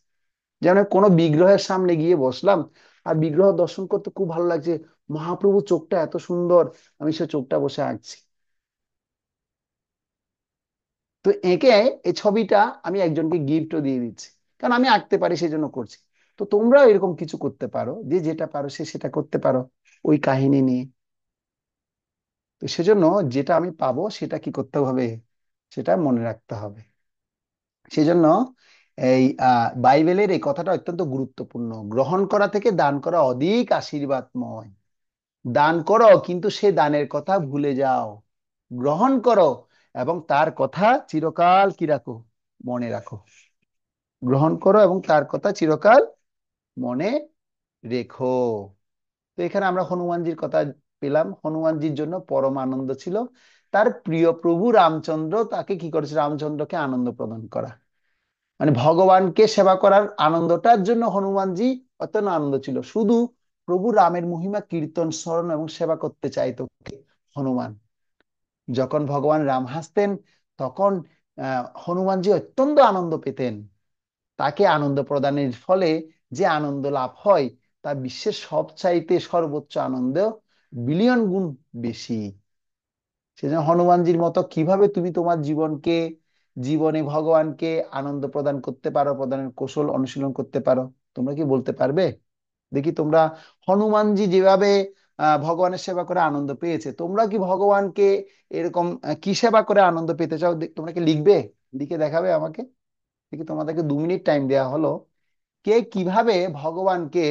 যেমন কোনো বিগ্রহের সামনে গিয়ে বসলাম, আর বিগ্রহ দর্শন করতে খুব ভালো লাগছে, মহাপ্রভু চোখটা এত সুন্দর, আমি সে চোখটা বসে আঁকছি। তো এঁকে এই ছবিটা আমি একজনকে গিফটও দিয়ে দিচ্ছি, কারণ আমি আঁকতে পারি সেই জন্য করছি। তো তোমরাও এরকম কিছু করতে পারো, যে যেটা পারো সে সেটা করতে পারো ওই কাহিনী নিয়ে। তো সেজন্য যেটা আমি পাবো সেটা কি করতে হবে, সেটা মনে রাখতে হবে। সেজন্য এই বাইবেলের এই কথাটা অত্যন্ত গুরুত্বপূর্ণ, গ্রহণ করা থেকে দান করা অধিক আশীর্বাদময়। দান করো কিন্তু সে দানের কথা ভুলে যাও, গ্রহণ করো এবং তার কথা চিরকাল কি রাখো, মনে রাখো। গ্রহণ করো এবং তার কথা চিরকাল মনে রেখো। তো এখানে আমরা হনুমানজির কথা পেলাম। হনুমানজির জন্য পরম আনন্দ ছিল তার প্রিয় প্রভু রামচন্দ্র তাকে কি করেছে, রামচন্দ্রকে আনন্দ প্রদান করা, মানে ভগবানকে সেবা করার আনন্দটার জন্য হনুমানজি অত্যন্ত আনন্দ ছিল। শুধু প্রভু রামের মহিমা কীর্তন স্মরণ এবং সেবা করতে চাইতো কে? হনুমান। যখন ভগবান রাম হাসতেন তখন হনুমানজি অত্যন্ত আনন্দ পেতেন। তাকে আনন্দ প্রদানের ফলে যে আনন্দ লাভ হয় তা বিশ্বের সবচাইতে সর্বোচ্চ আনন্দ, বিলিয়ন গুণ বেশি। সেজন্য হনুমানজির মতো কিভাবে তুমি তোমার জীবনে ভগবানকে আনন্দ প্রদান করতে পারো, প্রদানের কৌশল অনুশীলন করতে পারো, তোমরা কি বলতে পারবে? দেখি তোমরা, হনুমানজি যেভাবে ভগবানের সেবা করে আনন্দ পেয়েছে, তোমরা কি ভগবানকে এরকম কি সেবা করে আনন্দ পেতে চাও? তোমরা কি লিখবে, লিখে দেখাবে আমাকে? দেখি তোমাদেরকে 2 মিনিট টাইম দেওয়া হলো। কে কিভাবে ভগবানকে,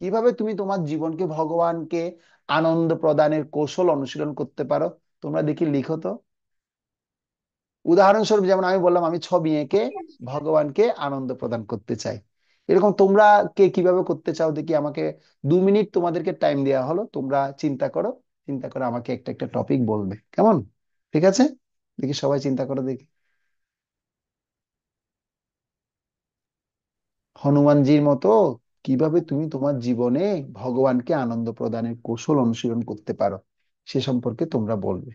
কিভাবে তুমি তোমার জীবনকে ভগবানকে আনন্দ প্রদানের কৌশল অনুশীলন করতে পারো, তোমরা দেখি লিখো তো। উদাহরণস্বরূপ যেমন আমি বললাম আমি ছবি এঁকে ভগবানকে আনন্দ প্রদান করতে চাই, এরকম তোমরা কে কিভাবে করতে চাও দেখি আমাকে। 2 মিনিট তোমাদেরকে টাইম দেওয়া হলো, তোমরা চিন্তা করো, চিন্তা করে আমাকে একটা একটা টপিক বলবে, কেমন? ঠিক আছে, দেখি সবাই চিন্তা করো দেখি। হনুমানজির মতো কিভাবে তুমি তোমার জীবনে ভগবানকে আনন্দ প্রদানের কৌশল অনুশীলন করতে পারো, সে সম্পর্কে তোমরা বলবে।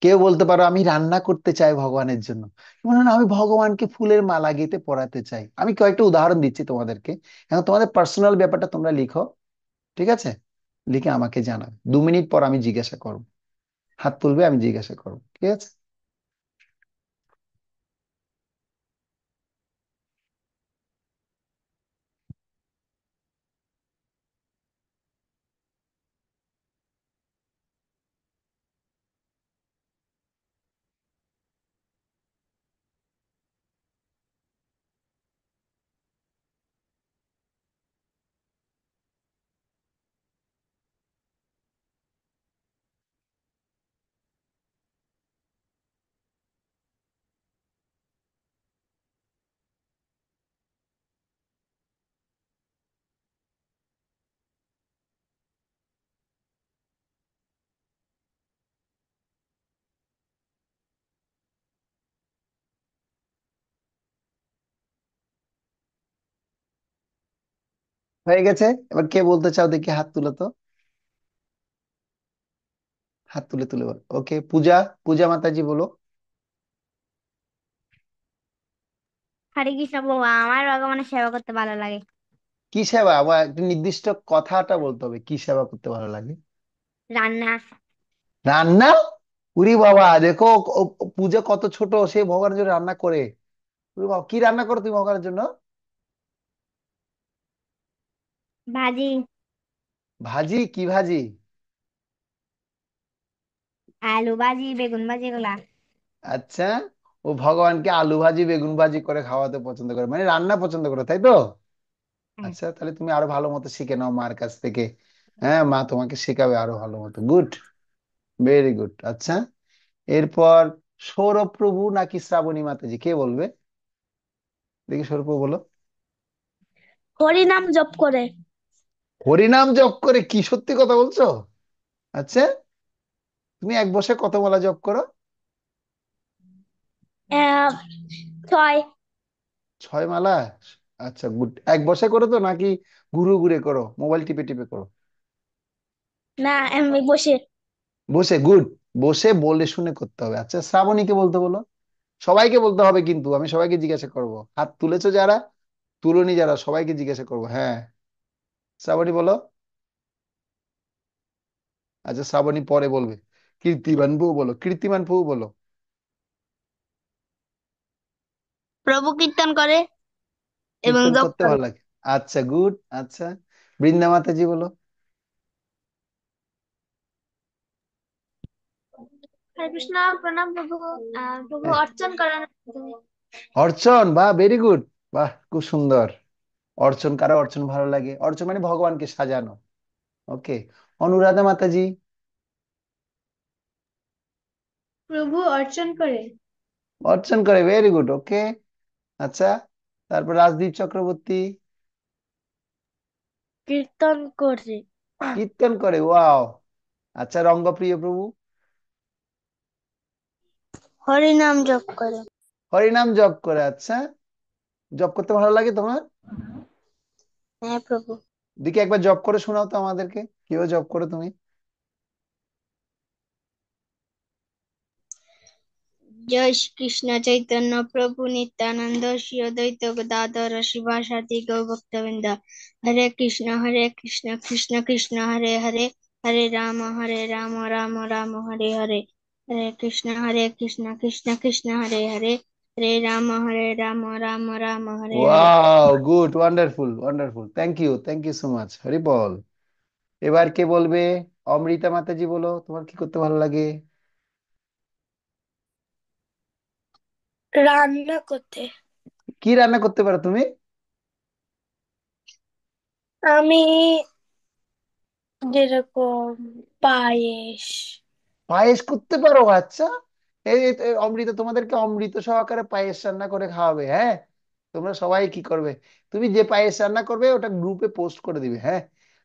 কেউ বলতে পারো আমি রান্না করতে চাই ভগবানের জন্য, মনে হয় আমি ভগবানকে ফুলের মালা গেঁথে পরাতে চাই। আমি কয়েকটা উদাহরণ দিচ্ছি তোমাদেরকে, এখন তোমাদের পার্সোনাল ব্যাপারটা তোমরা লিখো, ঠিক আছে? লিখে আমাকে জানাবে, 2 মিনিট পর আমি জিজ্ঞাসা করবো, হাত তুলবে আমি জিজ্ঞাসা করবো, ঠিক আছে? হয়ে গেছে, এবার কে বলতে চাও দেখি হাত তুলো তো, হাত তুলে তুলে বলো। ওকে, পূজা, পূজা মাতাজি বলো। হরে কৃষ্ণ বাবা, আমার ভগবানের সেবা করতে ভালো লাগে। কি সেবা, আবার একটা নির্দিষ্ট কথাটা বলতে হবে, কি সেবা করতে ভালো লাগে? রান্না। রান্না? উরি বাবা, দেখো পূজা কত ছোট, সে ভগবানের জন্য রান্না করে। উরি বাবা, কি রান্না করো তুমি ভগবানের জন্য? ভাজি। ভাজি কি ভাজি? আলু ভাজি বেগুন ভাজি এগুলা। আচ্ছা, ও ভগবানকে আলু ভাজি বেগুন ভাজি করে খাওয়াতে পছন্দ করে, মানে রান্না পছন্দ করে, তাই তো? হ্যাঁ। আচ্ছা, তাহলে তুমি আরো ভালো মতো শিখে নাও মার কাছ থেকে। হ্যাঁ, মা তোমাকে শেখাবে আরো ভালো মতো। Good, very good. আচ্ছা, এরপর সৌরভ প্রভু নাকি শ্রাবণী মাতাজি, কে বলবে? দেখি সৌরভ প্রভু বলো। হরি নাম জপ করে। হরিনাম জপ করে? কি সত্যি কথা বলছো? আচ্ছা, তুমি এক বসে কত মালা জপ করো? আহ, 6। 6 মালা? আচ্ছা, গুড। এক বসে করো তো নাকি ঘুরে ঘুরে করো, মোবাইল টিপে টিপে করো? না, আমি বসে। বসে, গুড। বসে বলে শুনে করতে হবে। আচ্ছা, শ্রাবণীকে বলতে বলো। সবাইকে বলতে হবে কিন্তু, আমি সবাইকে জিজ্ঞাসা করব। হাত তুলেছো যারা, তুলনি যারা, সবাইকে জিজ্ঞাসা করবো। হ্যাঁ, শ্রাবণী বলো। আচ্ছা, শ্রাবণী পরে বলবে। কীর্তিমান বউ বলো, কীর্তিমান বউ বলো। প্রভু কীর্তন করে এবং কীর্তন জপ করতে করে। ভালো লাগে। আচ্ছা, গুড। আচ্ছা, বৃন্দা মাতাজি বলো। হরে কৃষ্ণ, প্রণাম প্রভু। প্রভু হ্যাঁ, অর্চন করেন। অর্চন, বাহ, ভেরি গুড। বাহ, খুব সুন্দর। অর্চন, কারো অর্চন ভালো লাগে? অর্চন মানে ভগবানকে সাজানো। ওকে। অনুরাধা মাতাজি। প্রভু অর্চন করে। অর্চন করে, ভেরি গুড। ওকে। আচ্ছা, তারপর রাজদীপ চক্রবর্তী। কীর্তন করে। কীর্তন করে, ওয়াও। আচ্ছা, রঙ্গপ্রিয় প্রভু। হরি নাম জপ করে। হরিনাম জপ করে। আচ্ছা, জপ করতে ভালো লাগে তোমার? হ্যাঁ প্রভু। দেখি একবার জপ করে শোনাও তো আমাদেরকে, কিভাবে জপ করো তুমি? জয় শ্রী কৃষ্ণ চৈতন্য প্রভু নিত্যানন্দ শ্রী অদ্বৈত গদাধর শিবাসাদি গৌভক্তবৃন্দ। Hare Krishna Krishna Krishna Hare Hare, Hare Rama Rama Rama Hare Hare. Hare Krishna Krishna Krishna Hare Hare, Hare Rama Rama Rama Hare Hare. Wow, good, wonderful wonderful, thank you so much, Hari বল। এবার কে বলবে? অমৃতা মাতাজি বলো, তোমার কি করতে ভালো লাগে? রান্না করতে। কি রান্না করতে পারো তুমি? আমি যেরকম পায়েস। পায়েস করতে পারো? আচ্ছা, এই অমৃতা তোমাদেরকে অমৃত সহকারে পায়েস রান্না করে খাওয়াবে। হ্যাঁ, তোমরা সবাই কি করবে, তুমি যে পায়েস রান্না করবে ওটা গ্রুপে পোস্ট করে দিবে। হ্যাঁ,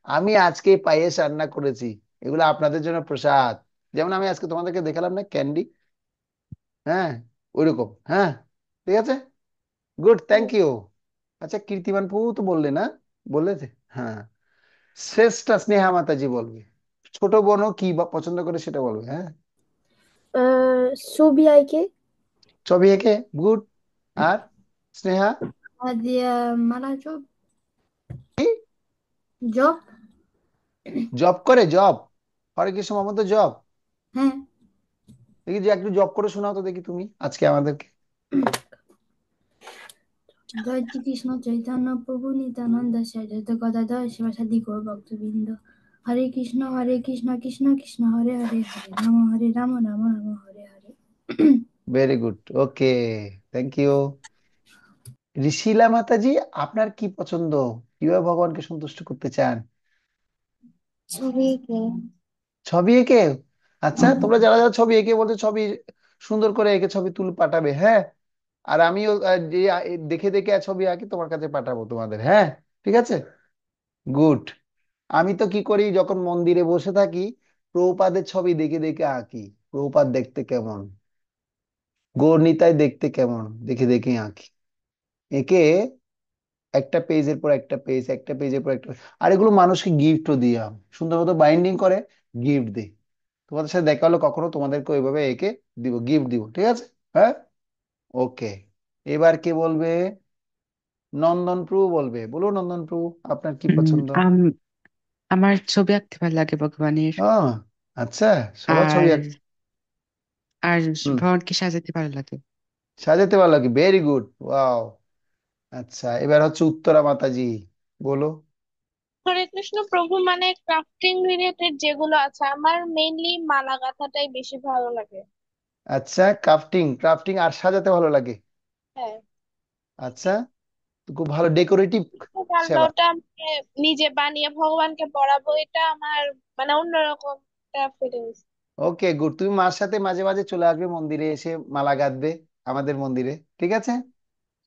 আমি আজকে এই পায়েস রান্না করেছি, এগুলো আপনাদের জন্য প্রসাদ। যেমন আমি আজকে তোমাদেরকে দেখালাম না ক্যান্ডি। হ্যাঁ, ওইরকম। হ্যাঁ, ঠিক আছে, গুড, থ্যাংক ইউ। আচ্ছা, কীর্তিমান প্রভু তো বললে না? বললে যে, হ্যাঁ। শ্রেষ্ঠা স্নেহা মাতাজি বলবে। ছোট বোনও কি বা পছন্দ করে সেটা বলবে। হ্যাঁ, ছবি আঁকে। ছবি এঁকে, গুড। আর স্নেহা? আর দিয়ে মালা জপ। কি? জপ। জব করে, জব? হরে কৃষ্ণ মহামন্ত্র জব? হ্যাঁ। দেখি যে একটু জব করে শোনাও তো দেখি তুমি আজকে আমাদেরকে। জয় শ্রীকৃষ্ণ চৈতন্য প্রভু নিত্যানন্দ শ্রী অদ্বৈত গদাধর শিবাসাদি গৌর ভক্তবৃন্দ। Hare Krishna Krishna Krishna Hare Hare, Hare Rama Rama Rama Hare Hare. Very good, okay, thank you. Rishila Mataji, আপনার কি পছন্দ? কিভাবে ভগবানকে সন্তুষ্ট করতে চান? ছবি এঁকে। ছবি এঁকে? আচ্ছা, তোমরা যারা যারা ছবি এঁকে বলছো, ছবি সুন্দর করে এঁকে ছবি তুলে পাঠাবে। হ্যাঁ, আর আমিও যে দেখে দেখে ছবি আঁকি তোমার কাছে পাঠাবো তোমাদের। হ্যাঁ, ঠিক আছে, গুড। আমি তো কি করি, যখন মন্দিরে বসে থাকি প্রভুপাদের ছবি দেখে দেখে আঁকি। প্রভুপাদ দেখতে কেমন, গৌরনিতাই দেখতে কেমন, দেখে দেখে আঁকি। এঁকে একটা পেজের পর একটা পেজ, একটা পেজের পর একটা, আর এগুলো মানুষকে গিফটও দিই আমি, সুন্দর মতো বাইন্ডিং করে গিফট দিই। তোমাদের সাথে দেখা হলো কখনো, তোমাদেরকে ওইভাবে এঁকে দিব, গিফট দিব, ঠিক আছে? হ্যাঁ, ওকে। এবার কে বলবে? নন্দন প্রভু বলবে, বলো নন্দন প্রভু, আপনার কি উম, পছন্দ? আম- আমার ছবি আঁকতে ভালো লাগে ভগবানের। ও, আচ্ছা, সবার ছবি আর আর হুম, ভগবানকে সাজাতে ভালো লাগে। সাজাতে ভালো লাগে, ভেরি গুড, ওয়াও। আচ্ছা, এবার হচ্ছে উত্তরা মাতাজি, বলো। হরে কৃষ্ণ প্রভু, মানে ক্রাফটিং রিলেটেড যেগুলো আছে, আমার মেইনলি মালা গাঁথাটাই বেশি ভালো লাগে। আচ্ছা, ক্রাফটিং ক্রাফটিং আর সাজাতে ভালো লাগে। হ্যাঁ, আচ্ছা, তো খুব ভালো ডেকোরেটিভ পারলে সেবা। ওটা মানে নিজে বানিয়ে ভগবানকে পড়াবো, এটা আমার মানে অন্যরকম একটা ফিলিংস। ওকে, গুড। তুমি মার সাথে মাঝে মাঝে চলে আসবে মন্দিরে, এসে মালা গাঁথবে আমাদের মন্দিরে, ঠিক আছে?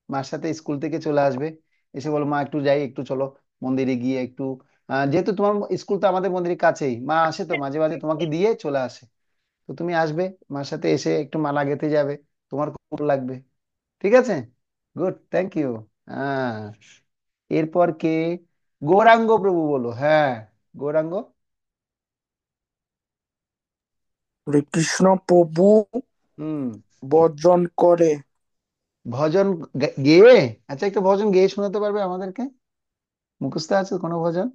মার সাথে স্কুল থেকে চলে আসবে, এসে বলো মা একটু যাই, একটু চলো মন্দিরে গিয়ে একটু যেহেতু তোমার স্কুল তো আমাদের মন্দিরের কাছেই, মা আসে তো মাঝে মাঝে তোমাকে দিয়ে চলে আসে। তো তুমি আসবে, মার সাথে এসে একটু মালা গেঁথে যাবে, তোমার খুব ভালো লাগবে। ঠিক আছে, গুড, থ্যাংক ইউ। হ্যাঁ, এরপর কে? গৌরাঙ্গ প্রভু বলো, হ্যাঁ, গৌরাঙ্গ। হরে কৃষ্ণ প্রভু হুম। বর্জন করে। ভজন গেয়ে? আচ্ছা, একটা ভজন গেয়ে শোনাতে পারবে আমাদেরকে? মুখস্থ আছে কোনো ভজন?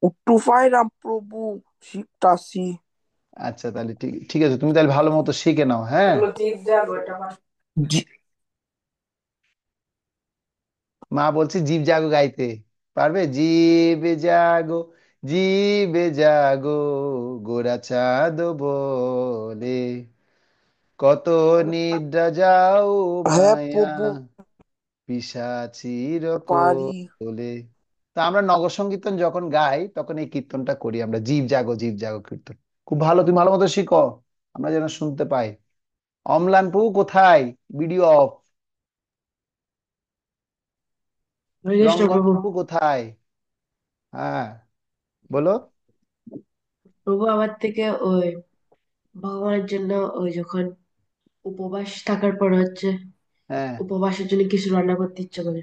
উট্টুফাই রাম প্রভু শিবতাসি। আচ্ছা, তাহলে ঠিক ঠিক আছে, তুমি তাহলে ভালো মতো শিখে নাও, হ্যাঁ। জি- মা বলছে জীব জাগো গাইতে, পারবে? জীব জাগো, জীব জাগো, গোরা চাঁদ বলে, কত নিদ্রা যাও হ্যাঁ মায়া, প্রভু, পিশাচির পারি। কোলে। তা আমরা নগর সংকীর্তন যখন গাই তখন এই কীর্তনটা করি আমরা, জীব জাগো, জীব জাগো কীর্তন। খুব ভালো, তুমি ভালো মতো শিখো, আমরা যেন শুনতে পাই। অম্লান প্রভু কোথায়? Video off. হরে কৃষ্ণ রঙ্গন প্রভু। প্রভু কোথায়? হ্যাঁ, বলো। প্রভু আমার থেকে ওই ভগবানের জন্য ওই যখন উপবাস থাকার পর হ্যাঁ, উপবাসের জন্য কিছু রান্না করতে ইচ্ছে করে।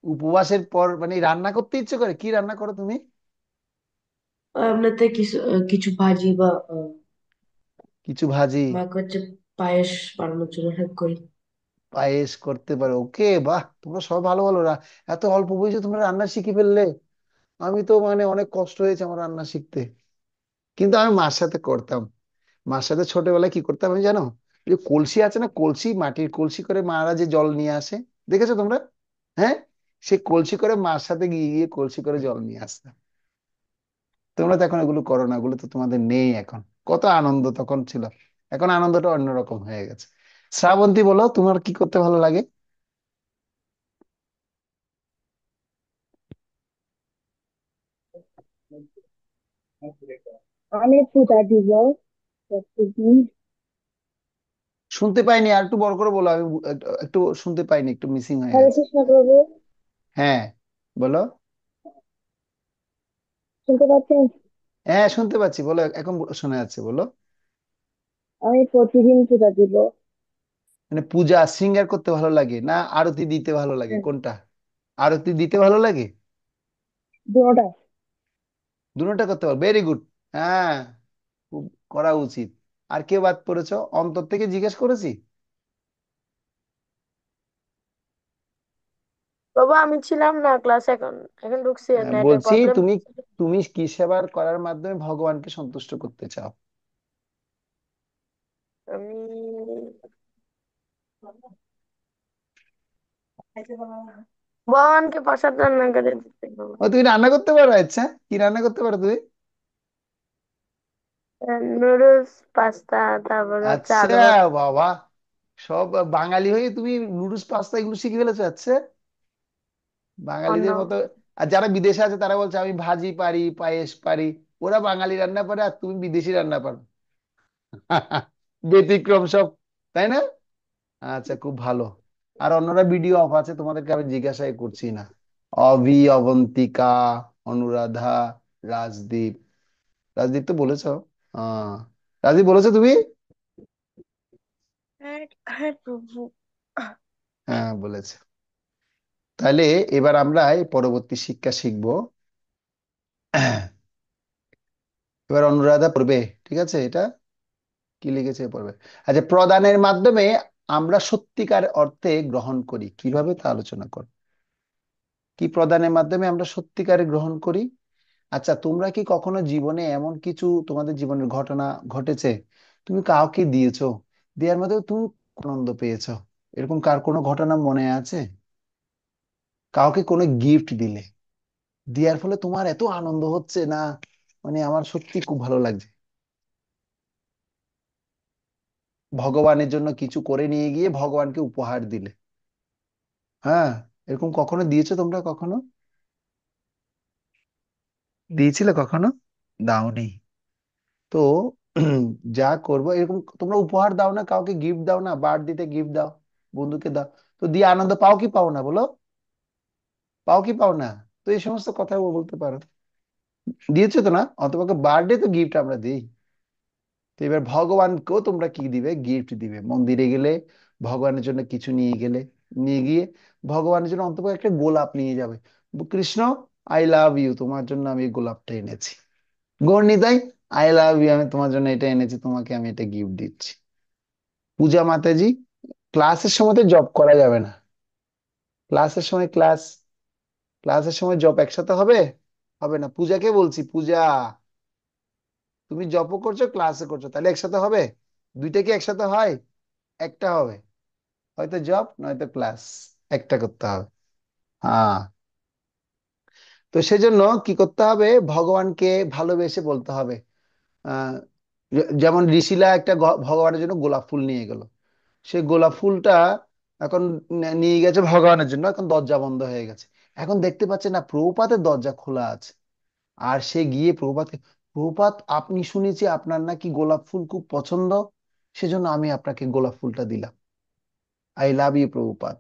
উপবাসের পর মানে রান্না করতে ইচ্ছে করে? কি রান্না করো তুমি? আপনাতে কিছু কিছু ভাজি বা কিছু ভাজি? মাকে পায়েস বানানোর জন্য হেল্প করি। পায়েস করতে পারো? ওকে, বাহ, তোমরা সব ভালো ভালো এত অল্প বয়সে তোমরা রান্না শিখে ফেললে। আমি তো মানে অনেক কষ্ট হয়েছে আমার রান্না শিখতে, কিন্তু আমি মার সাথে করতাম। মার সাথে ছোটবেলায় কি করতাম আমি জানো? ওই যে কলসি আছে না, কলসি, মাটির কলসি করে মারা যে জল নিয়ে আসে, দেখেছো তোমরা? হ্যাঁ, সে কলসি করে মার সাথে গিয়ে গিয়ে কলসি করে জল নিয়ে আসতাম। তোমরা তো এখন এগুলো করো না, এগুলো তো তোমাদের নেই এখন। কত আনন্দ তখন ছিল, এখন আনন্দটা অন্যরকম হয়ে গেছে। শ্রাবন্তী বলো, তোমার কি করতে ভালো লাগে? আমি পূজা দিব প্রত্যেকদিন। শুনতে পাইনি, আর একটু বড় করে বলো, আমি একটু একটু শুনতে পাইনি, একটু মিসিং হয়ে হরে গেছে। কৃষ্ণ প্রভু, হ্যাঁ, বলো। শুনতে পাচ্ছেন? হ্যাঁ, শুনতে পাচ্ছি, বলো, এখন শোনা যাচ্ছে, বলো। আমি প্রতিদিন পূজা দিব। মানে পূজা শৃঙ্গার করতে ভালো লাগে না আরতি দিতে ভালো লাগে, হ্যাঁ, কোনটা? আরতি দিতে ভালো লাগে? দুটোটা। দুটোটা করতে পারো, ভেরি গুড। হ্যাঁ, খুব করা উচিত। আর কে বাদ পড়েছো? অন্তর থেকে জিজ্ঞেস করেছি। বাবা আমি ছিলাম না ক্লাস, এখন এখন ঢুকছি, নেটের বলছি প্রবলেম। তুমি তুমি কি সেবার করার মাধ্যমে ভগবানকে সন্তুষ্ট করতে চাও? আমি ভগবানকে প্রসাদ রান্না করে দিতে বাবা। ও, তুমি রান্না করতে পারো? আচ্ছা, কি রান্না করতে পারো তুমি? নুডলস, পাস্তা, তারপর হচ্ছে আচ্ছা, আলু ভর্তা। বাবা, সব বাঙালি হয়ে তুমি নুডলস পাস্তা এগুলো শিখে ফেলেছো? আচ্ছা, অন্য বাঙালিদের মতো। আর যারা বিদেশে আছে তারা বলছে আমি ভাজি পারি, পায়েস পারি। ওরা বাঙালি রান্না পারে আর তুমি বিদেশি রান্না পারো। ব্যতিক্রম সব, তাই না? আচ্ছা, খুব ভালো। আর অন্যরা ভিডিও অফ আছে, তোমাদেরকে আমি জিজ্ঞাসাই করছি না। অভি, অবন্তিকা, অনুরাধা, রাজদীপ। রাজদীপ তো বলেছো? আহ রাজদীপ বলেছো তুমি? হ্যাঁ হ্যাঁ প্রভু। হ্যাঁ, বলেছে। তাহলে এবার আমরা এই পরবর্তী শিক্ষা শিখবো। এবার অনুরাধা পড়বে, ঠিক আছে? এটা কি লিখেছে পড়বে। আচ্ছা, প্রদানের মাধ্যমে আমরা সত্যিকার অর্থে গ্রহণ করি কিভাবে, তা আলোচনা কর। কি প্রদানের মাধ্যমে আমরা সত্যিকারে গ্রহণ করি? আচ্ছা, তোমরা কি কখনো জীবনে এমন কিছু তোমাদের জীবনের ঘটনা ঘটেছে, তুমি কাউকে দিয়েছো, দেওয়ার মধ্যে তুমি আনন্দ পেয়েছো? এরকম কার কোনো ঘটনা মনে আছে? কাউকে কোনো গিফট দিলে, দেওয়ার ফলে তোমার এত আনন্দ হচ্ছে না, মানে আমার সত্যি খুব ভালো লাগছে। ভগবানের জন্য কিছু করে নিয়ে গিয়ে ভগবানকে উপহার দিলে। হ্যাঁ, এরকম কখনো দিয়েছো তোমরা? কখনো দিয়েছিলে? কখনো দাওনি? তো যা করবো এরকম, তোমরা উপহার দাও না, কাউকে গিফট দাও না, বার্থডেতে গিফট দাও, বন্ধুকে দাও, তো দিয়ে আনন্দ পাও কি পাও না বলো? পাও কি পাও না? তো এই সমস্ত কথা বলতে পারো। দিয়েছো তো না? অন্তপক্ষে বার্থডে তো গিফট আমরা দিই। তো এবার ভগবানকেও তোমরা কি দিবে? গিফট দিবে। মন্দিরে গেলে ভগবানের জন্য কিছু নিয়ে গেলে, নিয়ে গিয়ে ভগবানের জন্য অন্তপক্ষে একটা গোলাপ নিয়ে যাবে। কৃষ্ণ, আই লাভ ইউ, তোমার জন্য আমি এই গোলাপটা এনেছি। গৌরনিতাই, আই লাভ ইউ, আমি তোমার জন্য এটা এনেছি, তোমাকে আমি এটা গিফট দিচ্ছি। পূজা মাতাজি, ক্লাসের সময় তো জব করা যাবে না। ক্লাসের সময় ক্লাসের সময় জব একসাথে হবে? হবে না। পূজাকে বলছি, পূজা, তুমি জবও করছো ক্লাসে করছো, তাহলে একসাথে হবে? দুইটা কি একসাথে হয়? একটা হবে, হয়তো জব নয়তো ক্লাস, একটা করতে হবে। হ্যাঁ, তো সেজন্য কি করতে হবে? ভগবানকে ভালোবেসে বলতে হবে। আহ যেমন ঋষিলা একটা ভগবানের জন্য গোলাপ ফুল নিয়ে গেল, সেই গোলাপ ফুলটা এখন নিয়ে গেছে ভগবানের জন্য, এখন দরজা বন্ধ হয়ে গেছে। এখন দেখতে পাচ্ছে না প্রভুপাতের দরজা খোলা আছে। আর সে গিয়ে প্রভুপাতকে, প্রভুপাত আপনি, শুনেছি আপনার নাকি গোলাপ ফুল খুব পছন্দ, সেজন্য আমি আপনাকে গোলাপ ফুলটা দিলাম, আই লাভ ইউ প্রভুপাত।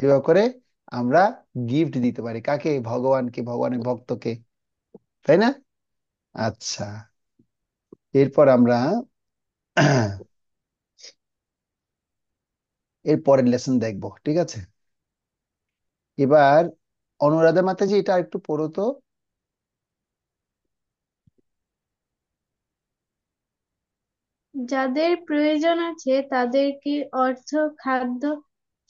এভাবে করে আমরা গিফট দিতে পারি কাকে? ভগবানকে, ভগবানের ভক্তকে, তাই না? আচ্ছা, এরপর আমরা এর পরের লেসন দেখবো, ঠিক আছে? এবার অনুরাধা মাতাজি এটা একটু পড়ো তো। যাদের প্রয়োজন আছে তাদেরকে অর্থ, খাদ্য,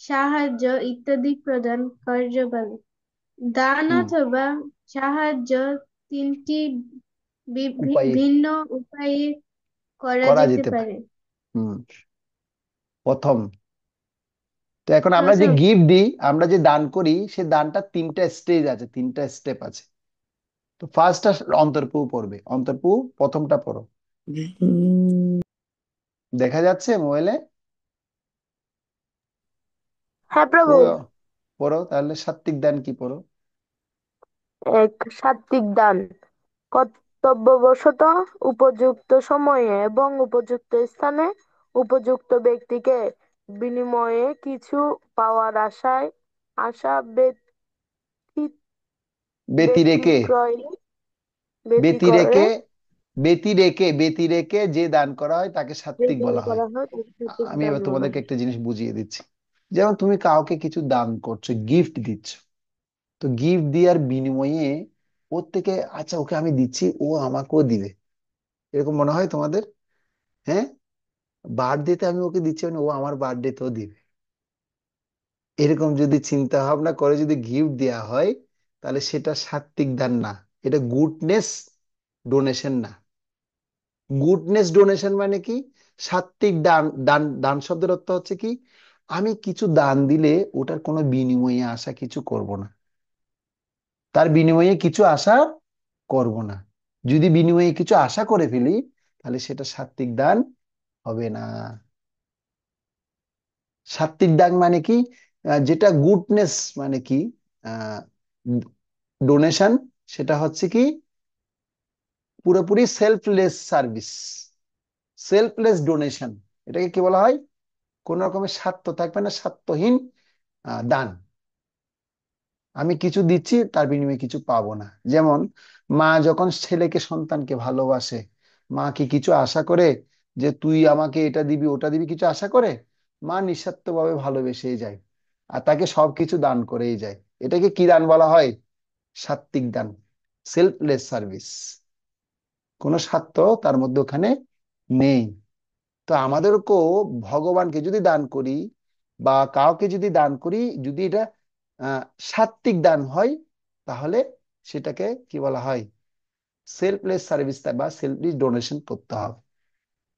সাহায্য ইত্যাদি প্রদান কার্য বলে। দান হুম, অথবা সাহায্য তিনটি উপায়ে ভিন্ন উপায়ে করা করা যেতে যেতে পারে। পারে। হুম, প্রথম, তো এখন আমরা যে প্রথম, গিফট দিই, আমরা যে দান করি, সে দানটা তিনটা স্টেজ আছে, তিনটা স্টেপ আছে। তো ফার্স্টটা অন্তর্পু পড়বে, অন্তর্পু প্রথমটা পড়ো। দেখা যাচ্ছে মোবাইলে? হ্যাঁ প্রভু। পড়ো, পড়ো তাহলে। সাত্বিক দান কি পড়ো? এক, সাত্বিক দান। কর্তব্যবশত উপযুক্ত সময়ে এবং উপযুক্ত স্থানে উপযুক্ত ব্যক্তিকে বিনিময়ে কিছু পাওয়ার আশা ব্যতি রেখে, ব্যতিক্রয় ব্যতি ব্যতি করে রেখে, ব্যতি রেখে যে দান করা হয় তাকে যে সাত্বিক দান বলা হয়। করা হয় তাকে সাত্বিক আমি দান এবার বলা তোমাদেরকে হয়। একটা জিনিস বুঝিয়ে দিচ্ছি। যেমন তুমি কাউকে কিছু দান করছো, গিফট দিচ্ছ, তো গিফট দেওয়ার বিনিময়ে ওর থেকে, আচ্ছা ওকে আমি দিচ্ছি, ও আমাকেও দিবে, এরকম মনে হয় তোমাদের? হ্যাঁ, বার্থডেতে আমি ওকে দিচ্ছি মানে ও আমার বার্থডেতেও দিবে, এরকম যদি চিন্তা ভাবনা করে যদি গিফট দেওয়া হয়, তাহলে সেটা সাত্বিক দান না, এটা গুডনেস ডোনেশন না। গুডনেস ডোনেশন মানে কি? সাত্বিক দান, দান দান শব্দের অর্থ হচ্ছে কি, আমি কিছু দান দিলে ওটার কোনো বিনিময়ে আশা কিছু করব না, তার বিনিময়ে কিছু আশা করব না। যদি বিনিময়ে কিছু আশা করে ফেলি, তাহলে সেটা সাত্বিক দান হবে না। সাত্বিক দান মানে কি? যেটা গুডনেস, মানে কি, ডোনেশন, সেটা হচ্ছে কি পুরোপুরি সেলফলেস সার্ভিস, সেলফলেস ডোনেশন। এটাকে কি বলা হয়? কোন রকমের স্বার্থ থাকবে না, স্বার্থহীন দান। আমি কিছু দিচ্ছি, তার বিনিময়ে কিছু পাবো না। যেমন মা যখন ছেলেকে, সন্তানকে ভালোবাসে, মা কি কিছু আশা করে যে তুই আমাকে এটা দিবি ওটা দিবি, কিছু আশা করে? মা নিঃস্বার্থভাবে ভালোবেসেই যায়, আর তাকে সবকিছু দান করেই যায়। এটাকে কি দান বলা হয়? সাত্বিক দান, সেলফলেস সার্ভিস। কোনো স্বার্থ তার মধ্যে ওখানে নেই। তো আমাদেরকেও ভগবানকে যদি দান করি বা কাউকে যদি দান করি, যদি এটা আহ সাত্বিক দান হয়, তাহলে সেটাকে কি বলা হয়? সেলফলেস সার্ভিস বা সেলফলেস ডোনেশন করতে হবে।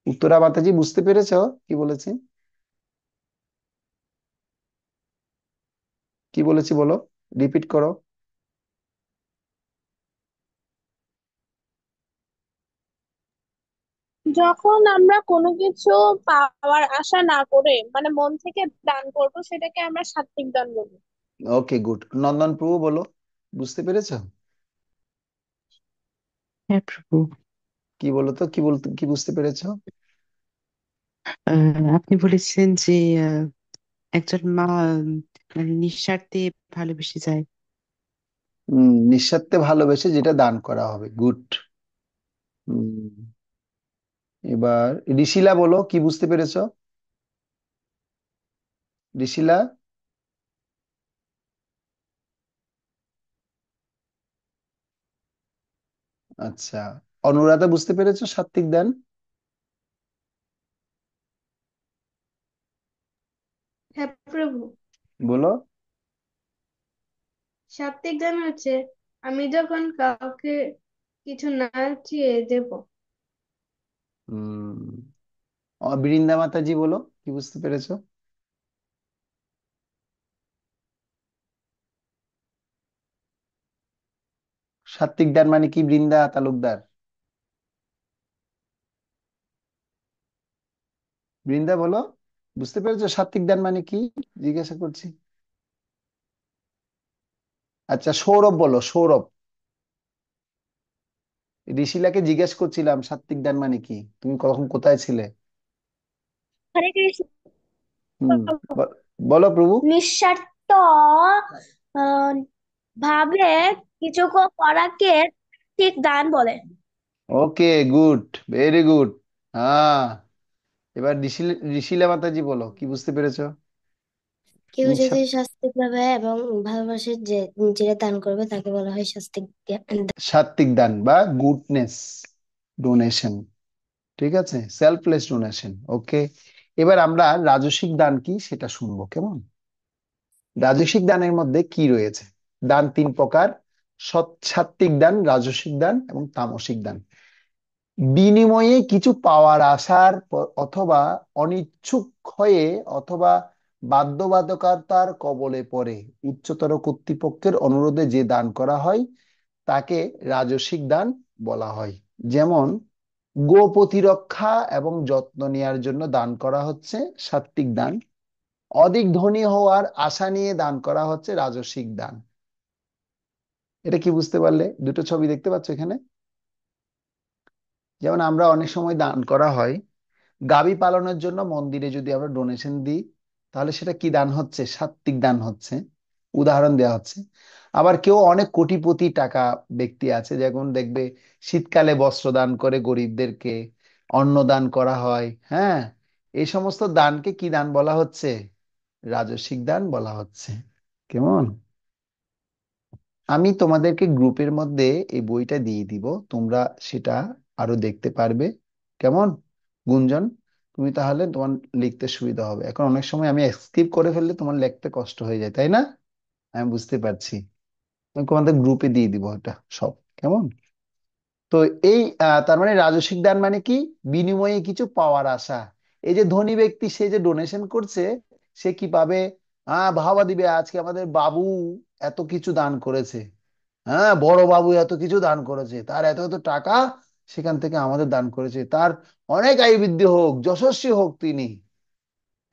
উত্তরা মাতাজি বুঝতে পেরেছো কি বলেছি? কি বলেছি বলো? রিপিট করো। যখন আমরা কোনো কিছু পাওয়ার আশা না করে মানে মন থেকে দান করব, সেটাকে আমরা সাত্বিক দান বলি। ওকে, গুড। নন্দন প্রভু বলো, বুঝতে পেরেছো? হ্যাঁ প্রভু। কি বলো তো, কি বুঝতে পেরেছো? আপনি বলেছেন যে আহ, একজন মা মানে নিঃস্বার্থে ভালোবেসে যায়। নিঃস্বার্থে ভালোবেসে যেটা দান করা হবে, গুড। এবার ঋষিলা বলো, কি বুঝতে পেরেছো? ঋষিলা। আচ্ছা, অনুরাধা বুঝতে পেরেছো সাত্বিক দান? হ্যাঁ প্রভু, বলো। সাত্বিক দান হচ্ছে আমি যখন কাউকে কিছু না চেয়ে দেব। হম বৃন্দা মাতাজি বলো, কি বুঝতে পেরেছো? সাত্বিক দান মানে কি, বৃন্দা তালুকদার? বৃন্দা বলো, বুঝতে পেরেছো সাত্বিক দান মানে কি? জিজ্ঞাসা করছি। আচ্ছা, সৌরভ বলো, সৌরভ। ঋষিলাকে জিজ্ঞেস করছিলাম সাত্বিক দান মানে কি, তুমি কখন কোথায় ছিলে? হরে কৃষ্ণ। হুম ব- বলো প্রভু। নিঃস্বার্থ আহ, ভাবে কিছু করাকে ঠিক দান বলে। ওকে, গুড, ভেরি গুড। হ্যাঁ, এবার ঋষিলা মাতাজি বলো, কি বুঝতে পেরেছো? কেউ যদি নিঃস্বার্থ শাস্তি পাবে এবং ভালোবাসে যে যেটা দান করবে তাকে বলা হয় শাস্তি। সাত্বিক দান বা গুডনেস ডোনেশন, ঠিক আছে, সেলফলেস ডোনেশন। ওকে, এবার আমরা রাজসিক দান কি সেটা শুনবো, কেমন? রাজসিক দানের মধ্যে কি রয়েছে? দান তিন প্রকার: সাত্বিক দান, রাজসিক দান এবং তামসিক দান। বিনিময়ে কিছু পাওয়ার আশার অথবা অনিচ্ছুক হয়ে অথবা বাধ্যবাধকতার কবলে পড়ে উচ্চতর কর্তৃপক্ষের অনুরোধে যে দান করা হয় তাকে রাজসিক দান বলা হয়। যেমন গো প্রতিরক্ষা এবং যত্ন নেওয়ার জন্য দান করা হচ্ছে সাত্বিক দান। অধিক ধনী হওয়ার আশা নিয়ে দান করা হচ্ছে রাজসিক দান। এটা কি বুঝতে পারলে? দুটো ছবি দেখতে পাচ্ছ এখানে। যেমন আমরা অনেক সময় দান করা হয়, গাভী পালনের জন্য মন্দিরে যদি আমরা ডোনেশন দিই, তাহলে সেটা কি দান হচ্ছে? সাত্বিক দান হচ্ছে, উদাহরণ দেওয়া হচ্ছে। আবার কেউ অনেক কোটিপতি টাকা ব্যক্তি আছে, যেমন দেখবে শীতকালে বস্ত্র দান করে গরিবদেরকে, অন্ন দান করা হয়, হ্যাঁ, এই সমস্ত দানকে কি দান বলা হচ্ছে? রাজসিক দান বলা হচ্ছে, কেমন? আমি তোমাদেরকে গ্রুপের মধ্যে এই বইটা দিয়ে দিব, তোমরা সেটা আরো দেখতে পারবে, কেমন গুঞ্জন? তুমি তাহলে তোমার লিখতে সুবিধা হবে। এখন অনেক সময় আমি স্কিপ করে ফেললে তোমার লিখতে কষ্ট হয়ে যায়, তাই না? আমি বুঝতে পারছি। আমি তোমাদের গ্রুপে দিয়ে দিব এটা সব, কেমন? তো এই তার মানে রাজসিক দান মানে কি? বিনিময়ে কিছু পাওয়ার আশা। এই যে ধনী ব্যক্তি, সে যে ডোনেশন করছে, সে কি পাবে? ভাবা দিবে আজকে আমাদের বাবু এত কিছু দান করেছে, হ্যাঁ, বড় বাবু এত কিছু দান করেছে, তার এত এত টাকা সেখান থেকে আমাদের দান করেছে, তার অনেক আয় বৃদ্ধি হোক, যশস্বী হোক তিনি।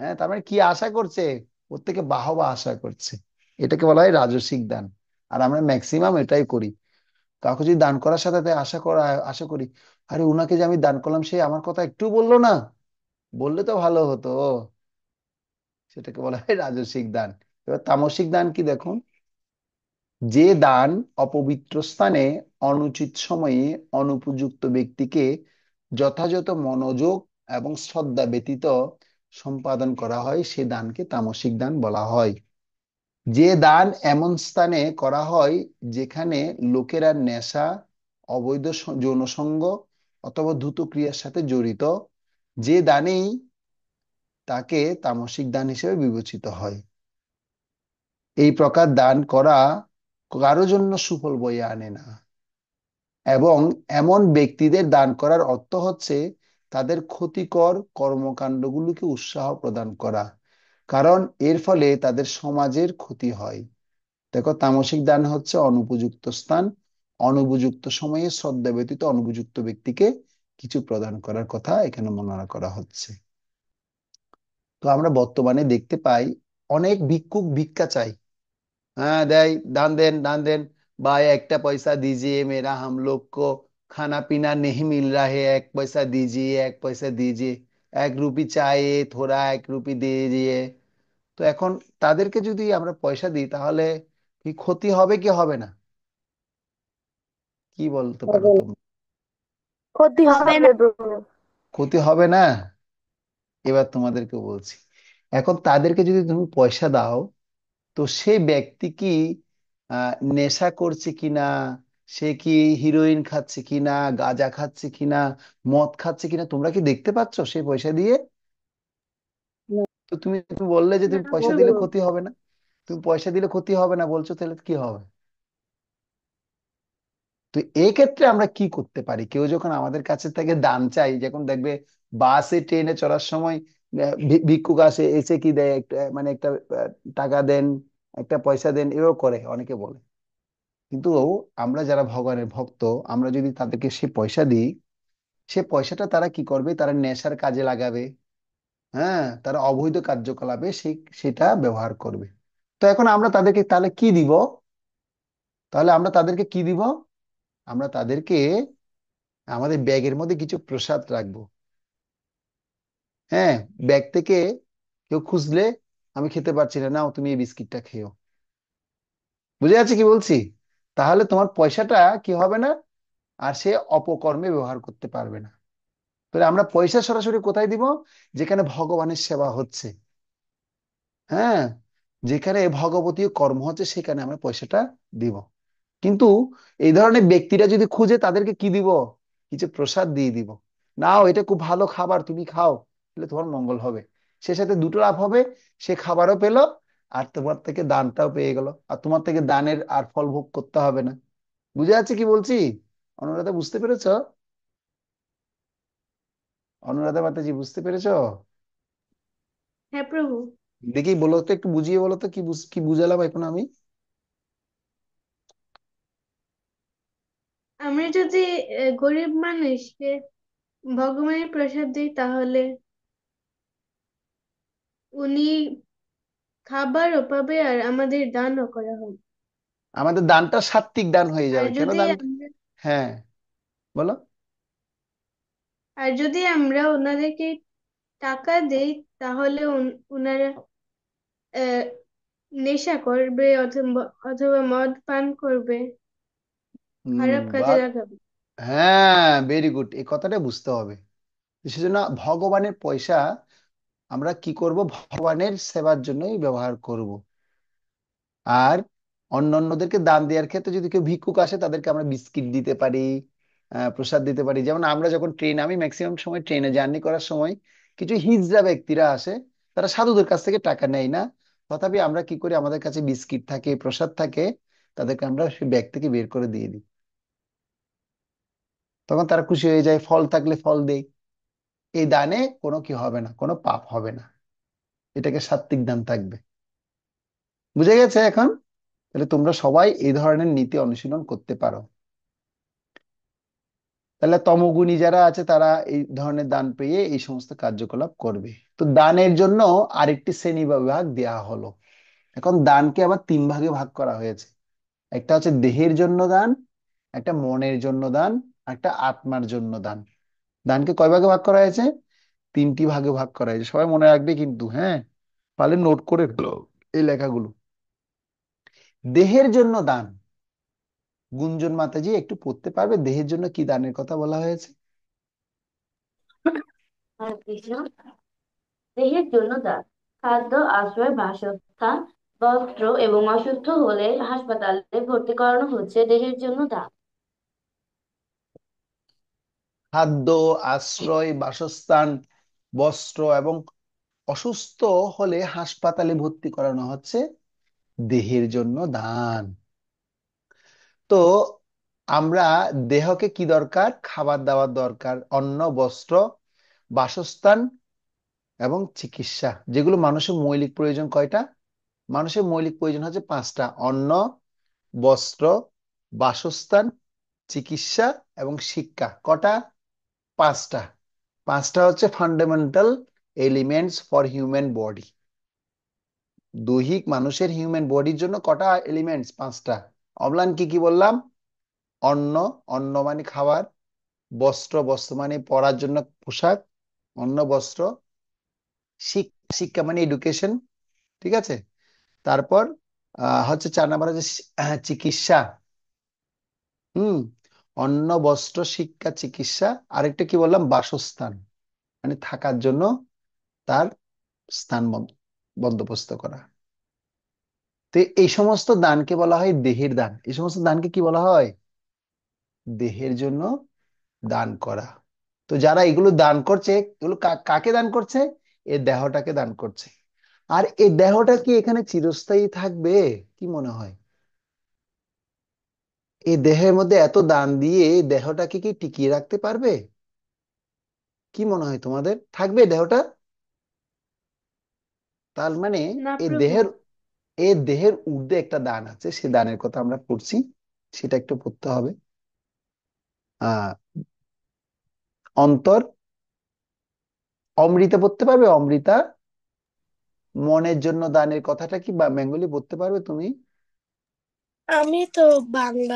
হ্যাঁ, তার মানে কি আশা করছে? ওর থেকে বাহবা আশা করছে। এটাকে বলা হয় রাজসিক দান। আর আমরা ম্যাক্সিমাম এটাই করি। কাউকে যদি দান করার সাথে সাথে আশা করি, আরে উনাকে যে আমি দান করলাম সে আমার কথা একটু বললো না, বললে তো ভালো হতো। সেটাকে বলা হয় রাজসিক দান। এবার তামসিক দান কি দেখুন। যে দান অপবিত্র স্থানে অনুচিত সময়ে অনুপযুক্ত ব্যক্তিকে যথাযথ মনোযোগ এবং শ্রদ্ধা ব্যতীত সম্পাদন করা হয় সে দানকে তামসিক দান বলা হয়। যে দান এমন স্থানে করা হয় যেখানে লোকেরা নেশা, অবৈধ যৌনসঙ্গ অথবা দ্রুত ক্রিয়ার সাথে জড়িত, যে দানেই তাকে তামসিক দান হিসেবে বিবেচিত হয়। এই প্রকার দান করা কারো জন্য সুফল বয়ে আনে না, এবং এমন ব্যক্তিদের দান করার অর্থ হচ্ছে তাদের ক্ষতিকর কর্মকাণ্ডগুলোকে উৎসাহ প্রদান করা, কারণ এর ফলে তাদের সমাজের ক্ষতি হয়। দেখো, তামসিক দান হচ্ছে অনুপযুক্ত স্থান, অনুপযুক্ত সময়ে শ্রদ্ধা ব্যতীত অনুপযুক্ত ব্যক্তিকে কিছু প্রদান করার কথা এখানে মনে করা হচ্ছে। তো আমরা বর্তমানে দেখতে পাই অনেক ভিক্ষুক ভিক্ষা চাই। हाँ দেয়, दान देन दान देन, भाई একটা পয়সা दीजिए, मेरा हम लोग को खाना पीना नहीं मिल रहा है, एक पैसा दीजिए, एक पैसा दीजिए, এক রুপি चाहिए, थोड़ा এক রুপি दीजिए। তো এখন তাদেরকে যদি আমরা পয়সা দিই তাহলে কি ক্ষতি হবে কি হবে না? কি বলতে পারো হবে না। তুমি? ক্ষতি হবে হবে না। প্রভু। ক্ষতি হবে না? এবার তোমাদেরকে বলছি, এখন তাদেরকে যদি তুমি পয়সা দাও, তো সেই ব্যক্তি কি নেশা করছে কিনা, সে কি হিরোইন খাচ্ছে কিনা, গাঁজা খাচ্ছে কিনা, মদ খাচ্ছে কিনা, তোমরা কি দেখতে পাচ্ছ সেই পয়সা দিয়ে? তো তুমি তুমি বললে যে না তুমি পয়সা দিলে প্রভু। ক্ষতি হবে না। তুমি পয়সা দিলে ক্ষতি হবে না বলছো, তাহলে কি হবে? তো এই ক্ষেত্রে আমরা কি করতে পারি? কেউ যখন আমাদের কাছে থেকে দান চাই, যখন দেখবে বাসে ট্রেনে চড়ার সময় ভিক্ষুক আসে, এসে কি দেয়, একটা মানে একটা টাকা দেন, একটা পয়সা দেন, এও করে অনেকে বলে। কিন্তু আমরা যারা ভগবানের ভক্ত, আমরা যদি তাদেরকে সে পয়সা দিই, সে পয়সাটা তারা কি করবে? তারা নেশার কাজে লাগাবে। হ্যাঁ, তারা অবৈধ কার্যকলাপে সেটা ব্যবহার করবে। তো এখন আমরা তাদেরকে তাহলে কি দিব? তাহলে আমরা তাদেরকে কি দিব? আমরা তাদেরকে আমাদের ব্যাগের মধ্যে কিছু প্রসাদ রাখবো। হ্যাঁ, ব্যাগ থেকে কেউ খুঁজলে, আমি খেতে পারছি না, নাও তুমি এই বিস্কিটটা খেও। বুঝে যাচ্ছে কি বলছি? তাহলে তোমার পয়সাটা কি হবে না, আর সে অপকর্মে ব্যবহার করতে পারবে না। তাহলে আমরা পয়সা সরাসরি কোথায় দিব? যেখানে ভগবানের সেবা হচ্ছে। হ্যাঁ, যেখানে ভগবতীয় কর্ম হচ্ছে সেখানে আমরা পয়সাটা দিব। কিন্তু এই ধরনের ব্যক্তিরা যদি খুঁজে, তাদেরকে কি দিব? কিছু প্রসাদ দিয়ে দিব। নাও, এটা খুব ভালো খাবার, তুমি খাও, তাহলে তোমার মঙ্গল হবে। সে সাথে দুটো লাভ হবে, সে খাবারও পেলো, আর তোমার থেকে দানটাও পেয়ে গেল, আর তোমার থেকে দানের আর ফল ভোগ করতে হবে না। বুঝে যাচ্ছে কি বলছি? অনুরাধা, বুঝতে পেরেছো? অনুরাধা মাতাজি, বুঝতে পেরেছো? হ্যাঁ প্রভু। দেখি বলো তো, একটু বুঝিয়ে বলো তো, কি বুঝালাম এখন আমি? আমরা যদি গরিব মানুষকে ভগবানের প্রসাদ দিই তাহলে উনি খাবারও পাবে আর আমাদের দানও করা হবে। আমাদের দানটা সাত্বিক দান হয়ে আর যাবে। কেন যদি দানটা? আমরা হ্যাঁ, বলো। আর যদি আমরা ওনাদেরকে টাকা দেই তাহলে ওনারা আহ, নেশা করবে অথবা অথবা মদ পান করবে, খারাপ বা, কাজে লাগাবে। হ্যাঁ, ভেরি গুড, এই কথাটা বুঝতে হবে। সেজন্য ভগবানের পয়সা আমরা কি করব? ভগবানের সেবার জন্যই ব্যবহার করব। আর অন্যান্যদেরকে দান দেওয়ার ক্ষেত্রে যদি কেউ ভিক্ষুক আসে, তাদেরকে আমরা বিস্কিট দিতে পারি, প্রসাদ দিতে পারি। যেমন আমরা যখন আমি ম্যাক্সিমাম সময় ট্রেনে জার্নি করার সময় কিছু হিজড়া ব্যক্তিরা আসে, তারা সাধুদের কাছ থেকে টাকা নেয় না, তথাপি আমরা কি করি, আমাদের কাছে বিস্কিট থাকে, প্রসাদ থাকে, তাদেরকে আমরা সেই ব্যাগ থেকে বের করে দিয়ে দিই। তখন তারা খুশি হয়ে যায়, ফল থাকলে ফল দেই। এই দানে কোনো কি হবে না, কোনো পাপ হবে না, এটাকে সাত্বিক দান থাকবে। বুঝে গেছে এখন? তাহলে তোমরা সবাই এই ধরনের নীতি অনুশীলন করতে পারো। তাহলে তমোগুণী যারা আছে তারা এই ধরনের দান পেয়ে এই সমস্ত কার্যকলাপ করবে। তো দানের জন্য আরেকটি শ্রেণী বা বিভাগ দেওয়া হলো। এখন দানকে আবার তিন ভাগে ভাগ করা হয়েছে। একটা হচ্ছে দেহের জন্য দান, একটা মনের জন্য দান, একটা আত্মার জন্য দান। দানকে কয় ভাগে ভাগ করা হয়েছে? তিনটি ভাগে ভাগ করা হয়েছে। সবাই মনে রাখবে কিন্তু, হ্যাঁ, পারলে নোট করে ফেলো এই লেখাগুলো। দেহের জন্য দান, গুঞ্জন মাতাজি একটু পড়তে পারবে দেহের জন্য কি দানের কথা বলা হয়েছে? হরে কৃষ্ণ। দেহের জন্য দান: খাদ্য, আশ্রয়, বাসস্থান, বস্ত্র এবং অসুস্থ হলে হাসপাতালে ভর্তি করানো হচ্ছে দেহের জন্য দান। খাদ্য, আশ্রয়, বাসস্থান, বস্ত্র এবং অসুস্থ হলে হাসপাতালে ভর্তি করানো হচ্ছে দেহের জন্য দান। তো আমরা দেহকে কি দরকার? খাবার দাবার দরকার, অন্ন, বস্ত্র, বাসস্থান এবং চিকিৎসা, যেগুলো মানুষের মৌলিক প্রয়োজন কয়টা? মানুষের মৌলিক প্রয়োজন হচ্ছে পাঁচটা: অন্ন, বস্ত্র, বাসস্থান, চিকিৎসা এবং শিক্ষা। কটা? পাঁচটা। পাঁচটা হচ্ছে fundamental elements for human body. দৈহিক মানুষের হিউম্যান বডির জন্য কটা এলিমেন্টস? পাঁচটা। অম্লান কি কি বললাম? অন্ন, অন্ন মানে খাবার; বস্ত্র, বস্ত্র মানে পরার জন্য পোশাক, অন্ন বস্ত্র; শিক্ষা, শিক্ষা মানে এডুকেশন, ঠিক আছে। তারপর হচ্ছে 4 নম্বর হচ্ছে চিকিৎসা। হুম। অন্ন, বস্ত্র, শিক্ষা, চিকিৎসা। আরেকটা কি বললাম? বাসস্থান, মানে থাকার জন্য তার স্থান বন্দোবস্ত করা। তো এই সমস্ত দানকে বলা হয় দেহের দান। এই সমস্ত দানকে কি বলা হয়? দেহের জন্য দান করা। তো যারা এগুলো দান করছে, এগুলো কাকে দান করছে? এই দেহটাকে দান করছে। আর এই দেহটা কি এখানে চিরস্থায়ী থাকবে? কি মনে হয়? এই দেহের মধ্যে এত দান দিয়ে এই দেহটাকে কি টিকিয়ে রাখতে পারবে? কি মনে হয় তোমাদের? থাকবে দেহটা? তার মানে না এই প্রভু। দেহের এই দেহের ঊর্ধ্বে একটা দান আছে, সেই দানের কথা আমরা পড়ছি, সেটা একটু পড়তে হবে। আহ অন্তর, অমৃতা পড়তে পারবে? অমৃতা, মনের জন্য দানের কথাটা কি বেঙ্গলি পড়তে পারবে তুমি? আমি তো বাংলা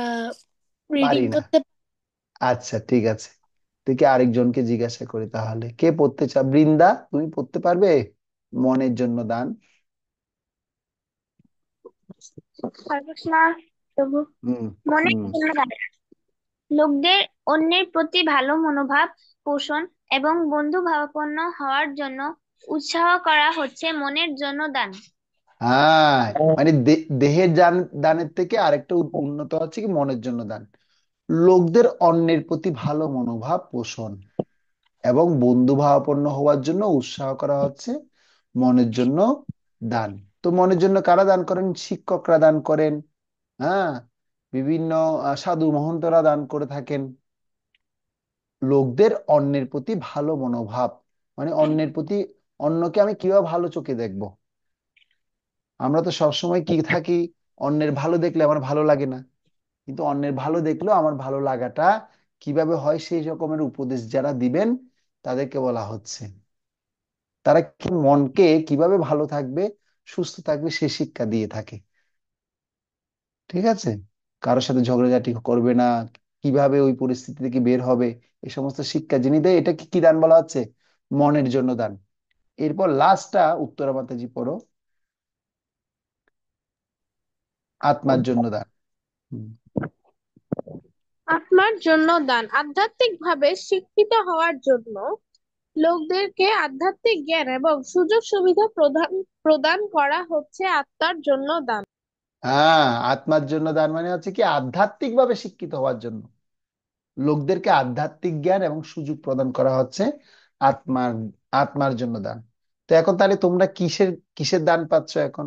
রিডিং পারি না। পড়তে আচ্ছা, ঠিক আছে। তুই কি আরেকজনকে জিজ্ঞাসা করি তাহলে, কে পড়তে চা? বৃন্দা, তুমি পড়তে পারবে মনের জন্য দান? পারবেন না প্রভু। হুম। মনের হুম। জন্য দান। লোকদের অন্যের প্রতি ভালো মনোভাব পোষণ এবং বন্ধুভাবাপন্ন হওয়ার জন্য উৎসাহ করা হচ্ছে মনের জন্য দান। হ্যাঁ, মানে দেহের দানের থেকে আরেকটা উন্নত হচ্ছে কি মনের জন্য দান। লোকদের অন্যের প্রতি ভালো মনোভাব পোষণ এবং বন্ধুভাবাপন্ন হওয়ার জন্য উৎসাহ করা হচ্ছে মনের জন্য দান। তো মনের জন্য কারা দান করেন? শিক্ষকরা দান করেন। হ্যাঁ, বিভিন্ন সাধু মহন্তরা দান করে থাকেন। লোকদের অন্যের প্রতি ভালো মনোভাব, মানে অন্যের প্রতি, অন্যকে আমি কিভাবে ভালো চোখে দেখবো। আমরা তো সবসময় কি থাকি, অন্যের ভালো দেখলে আমার ভালো লাগে না, কিন্তু অন্যের ভালো দেখলেও আমার ভালো লাগাটা কিভাবে হয়, সেই রকমের উপদেশ যারা দিবেন তাদেরকে বলা হচ্ছে। তারা কি মনকে কিভাবে ভালো থাকবে, সুস্থ থাকবে, সে শিক্ষা দিয়ে থাকে। ঠিক আছে। কারোর সাথে ঝগড়াঝাটি করবে না, কিভাবে ওই পরিস্থিতি থেকে বের হবে, এই সমস্ত শিক্ষা যিনি দেয়, এটা কি কি দান বলা হচ্ছে? মনের জন্য দান। এরপর লাস্টটা উত্তরা মাতাজি পড়ো, আত্মার জন্য দান। হুম। আত্মার জন্য দান। আধ্যাত্মিকভাবে শিক্ষিত হওয়ার জন্য লোকদেরকে আধ্যাত্মিক জ্ঞান এবং সুযোগ সুবিধা প্রদান প্রদান করা হচ্ছে আত্মার জন্য দান। হ্যাঁ, আত্মার জন্য দান মানে হচ্ছে কি আধ্যাত্মিক ভাবে শিক্ষিত হওয়ার জন্য লোকদেরকে আধ্যাত্মিক জ্ঞান এবং সুযোগ প্রদান করা হচ্ছে আত্মার আত্মার জন্য দান। তো এখন তাহলে তোমরা কিসের কিসের দান পাচ্ছ এখন?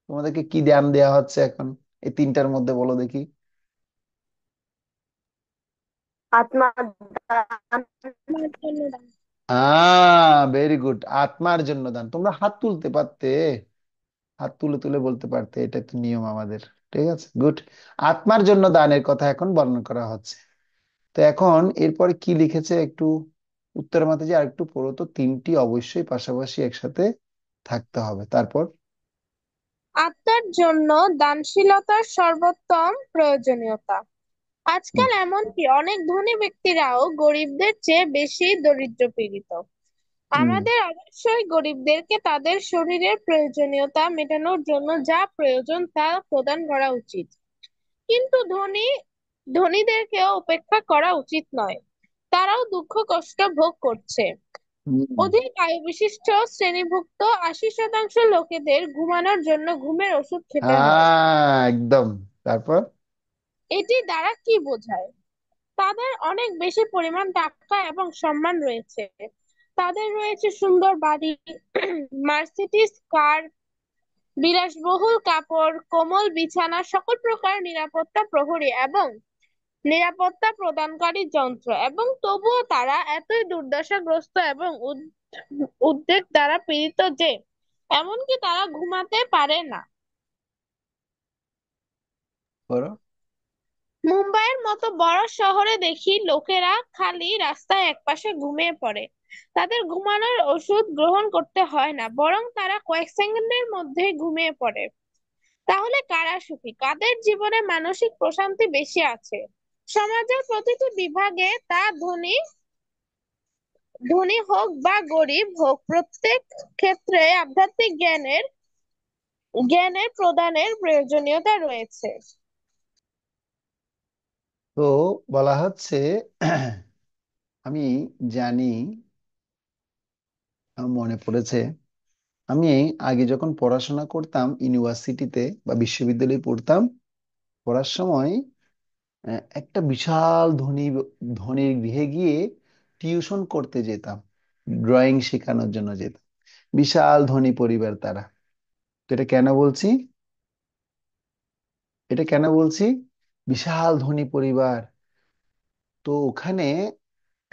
তোমাদেরকে কি দান দেওয়া হচ্ছে এখন? এই তিনটার মধ্যে বলো দেখি। আত্মার দান। আত্মার জন্য দান। ভেরি গুড, আত্মার জন্য দান। তোমরা হাত তুলতে পারতে, হাত তুলে তুলে বলতে পারতে, এটা তো নিয়ম আমাদের। ঠিক আছে, গুড। আত্মার জন্য দানের কথা এখন বর্ণনা করা হচ্ছে। তো এখন এরপরে কি লিখেছে একটু উত্তর মাতাজি আর একটু পড়ো তো, তিনটি অবশ্যই পাশাপাশি একসাথে থাকতে হবে। তারপর আত্মার জন্য দানশীলতার সর্বোত্তম প্রয়োজনীয়তা। হুম। আজকাল এমনকি অনেক ধনী ব্যক্তিরাও গরিবদের চেয়ে বেশি দরিদ্র পীড়িত। হুম। আমাদের অবশ্যই গরিবদেরকে তাদের শরীরের প্রয়োজনীয়তা মেটানোর জন্য যা প্রয়োজন তা প্রদান করা উচিত, কিন্তু ধনীদেরকেও উপেক্ষা করা উচিত নয়। তারাও দুঃখ কষ্ট ভোগ করছে। হুম। অধিক আয় বিশিষ্ট শ্রেণীভুক্ত 80% লোকেদের ঘুমানোর জন্য ঘুমের ওষুধ খেতে হয়। একদম। তারপর এটি দ্বারা কি বোঝায়? তাদের অনেক বেশি পরিমাণ টাকা এবং সম্মান রয়েছে। তাদের রয়েছে সুন্দর বাড়ি, মার্সিডিজ কার, বিলাসবহুল কাপড়, কোমল বিছানা, সকল প্রকার নিরাপত্তা প্রহরী এবং নিরাপত্তা প্রদানকারী যন্ত্র, এবং তবুও তারা এতই দুর্দশাগ্রস্ত এবং উদ্বেগ দ্বারা পীড়িত যে এমনকি তারা ঘুমাতে পারে না। করো। মুম্বাইয়ের মতো বড় শহরে দেখি লোকেরা খালি রাস্তায় একপাশে ঘুমিয়ে পড়ে। তাদের ঘুমানোর ওষুধ গ্রহণ করতে হয় না, বরং তারা কয়েক সেকেন্ডের মধ্যে ঘুমিয়ে পড়ে। তাহলে কারা সুখী? কাদের জীবনে মানসিক প্রশান্তি বেশি আছে? সমাজের প্রতিটি বিভাগে, তা ধনী ধনী হোক বা গরিব হোক, প্রত্যেক ক্ষেত্রে আধ্যাত্মিক জ্ঞানের প্রদানের প্রয়োজনীয়তা রয়েছে। তো বলা হচ্ছে আমি জানি, আমার মনে পড়েছে, আমি আগে যখন পড়াশোনা করতাম ইউনিভার্সিটিতে বা বিশ্ববিদ্যালয়ে পড়তাম, পড়ার সময় একটা বিশাল ধনীর গৃহে গিয়ে টিউশন করতে যেতাম, ড্রয়িং শেখানোর জন্য যেতাম। বিশাল ধনী পরিবার তারা। তো এটা কেন বলছি বিশাল ধনী পরিবার? তো ওখানে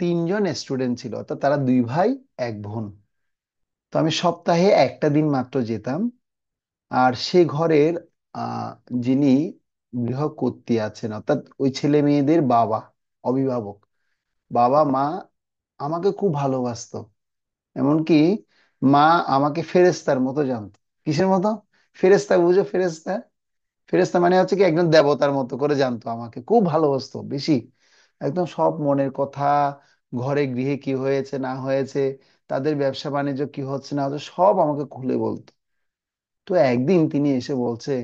তিনজন স্টুডেন্ট ছিল, অর্থাৎ তারা দুই ভাই এক বোন। তো আমি সপ্তাহে একটা দিন মাত্র যেতাম। আর সে ঘরের আহ যিনি গৃহকর্ত্রী আছেন, অর্থাৎ ওই ছেলে মেয়েদের বাবা, অভিভাবক, বাবা মা আমাকে খুব ভালোবাসতো। এমনকি মা আমাকে ফেরেশতার মতো জানতো। কিসের মতো? ফেরেশতা, বুঝো ফেরেশতা? ফেরেশতা মানে হচ্ছে কি, একজন দেবতার মতো করে জানতো, আমাকে খুব ভালোবাসতো বেশি। একদম সব মনের কথা, ঘরে গৃহে কি হয়েছে না হয়েছে, তাদের ব্যবসা বাণিজ্য কি হচ্ছে না হচ্ছে, সব আমাকে খুলে বলতো। তো একদিন তিনি এসে বলছে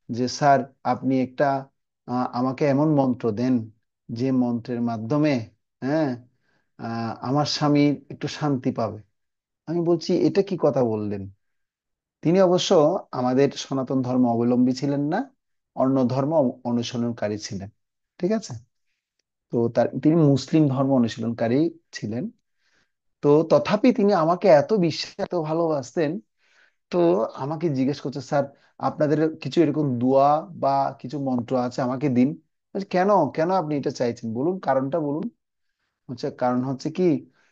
যে স্যার, আপনি একটা আমাকে এমন মন্ত্র দেন যে মন্ত্রের মাধ্যমে, হ্যাঁ, আমার স্বামী একটু শান্তি পাবে। আমি বলছি, এটা কি কথা বললেন? তিনি অবশ্য আমাদের সনাতন ধর্ম অবলম্বী ছিলেন না, অন্য ধর্ম অনুসরণকারী ছিলেন। ঠিক আছে? তো তিনি মুসলিম ধর্ম অনুশীলনকারী ছিলেন। তো তথাপি তিনি আমাকে এত বিশ্বাস, এত ভালোবাসতেন। তো আমাকে জিজ্ঞেস করছে, স্যার, আপনাদের কিছু এরকম দোয়া বা কিছু মন্ত্র আছে, আমাকে দিন। বলছি, কেন কেন আপনি এটা চাইছেন, বলুন, কারণটা বলুন। কারণ হচ্ছে কি,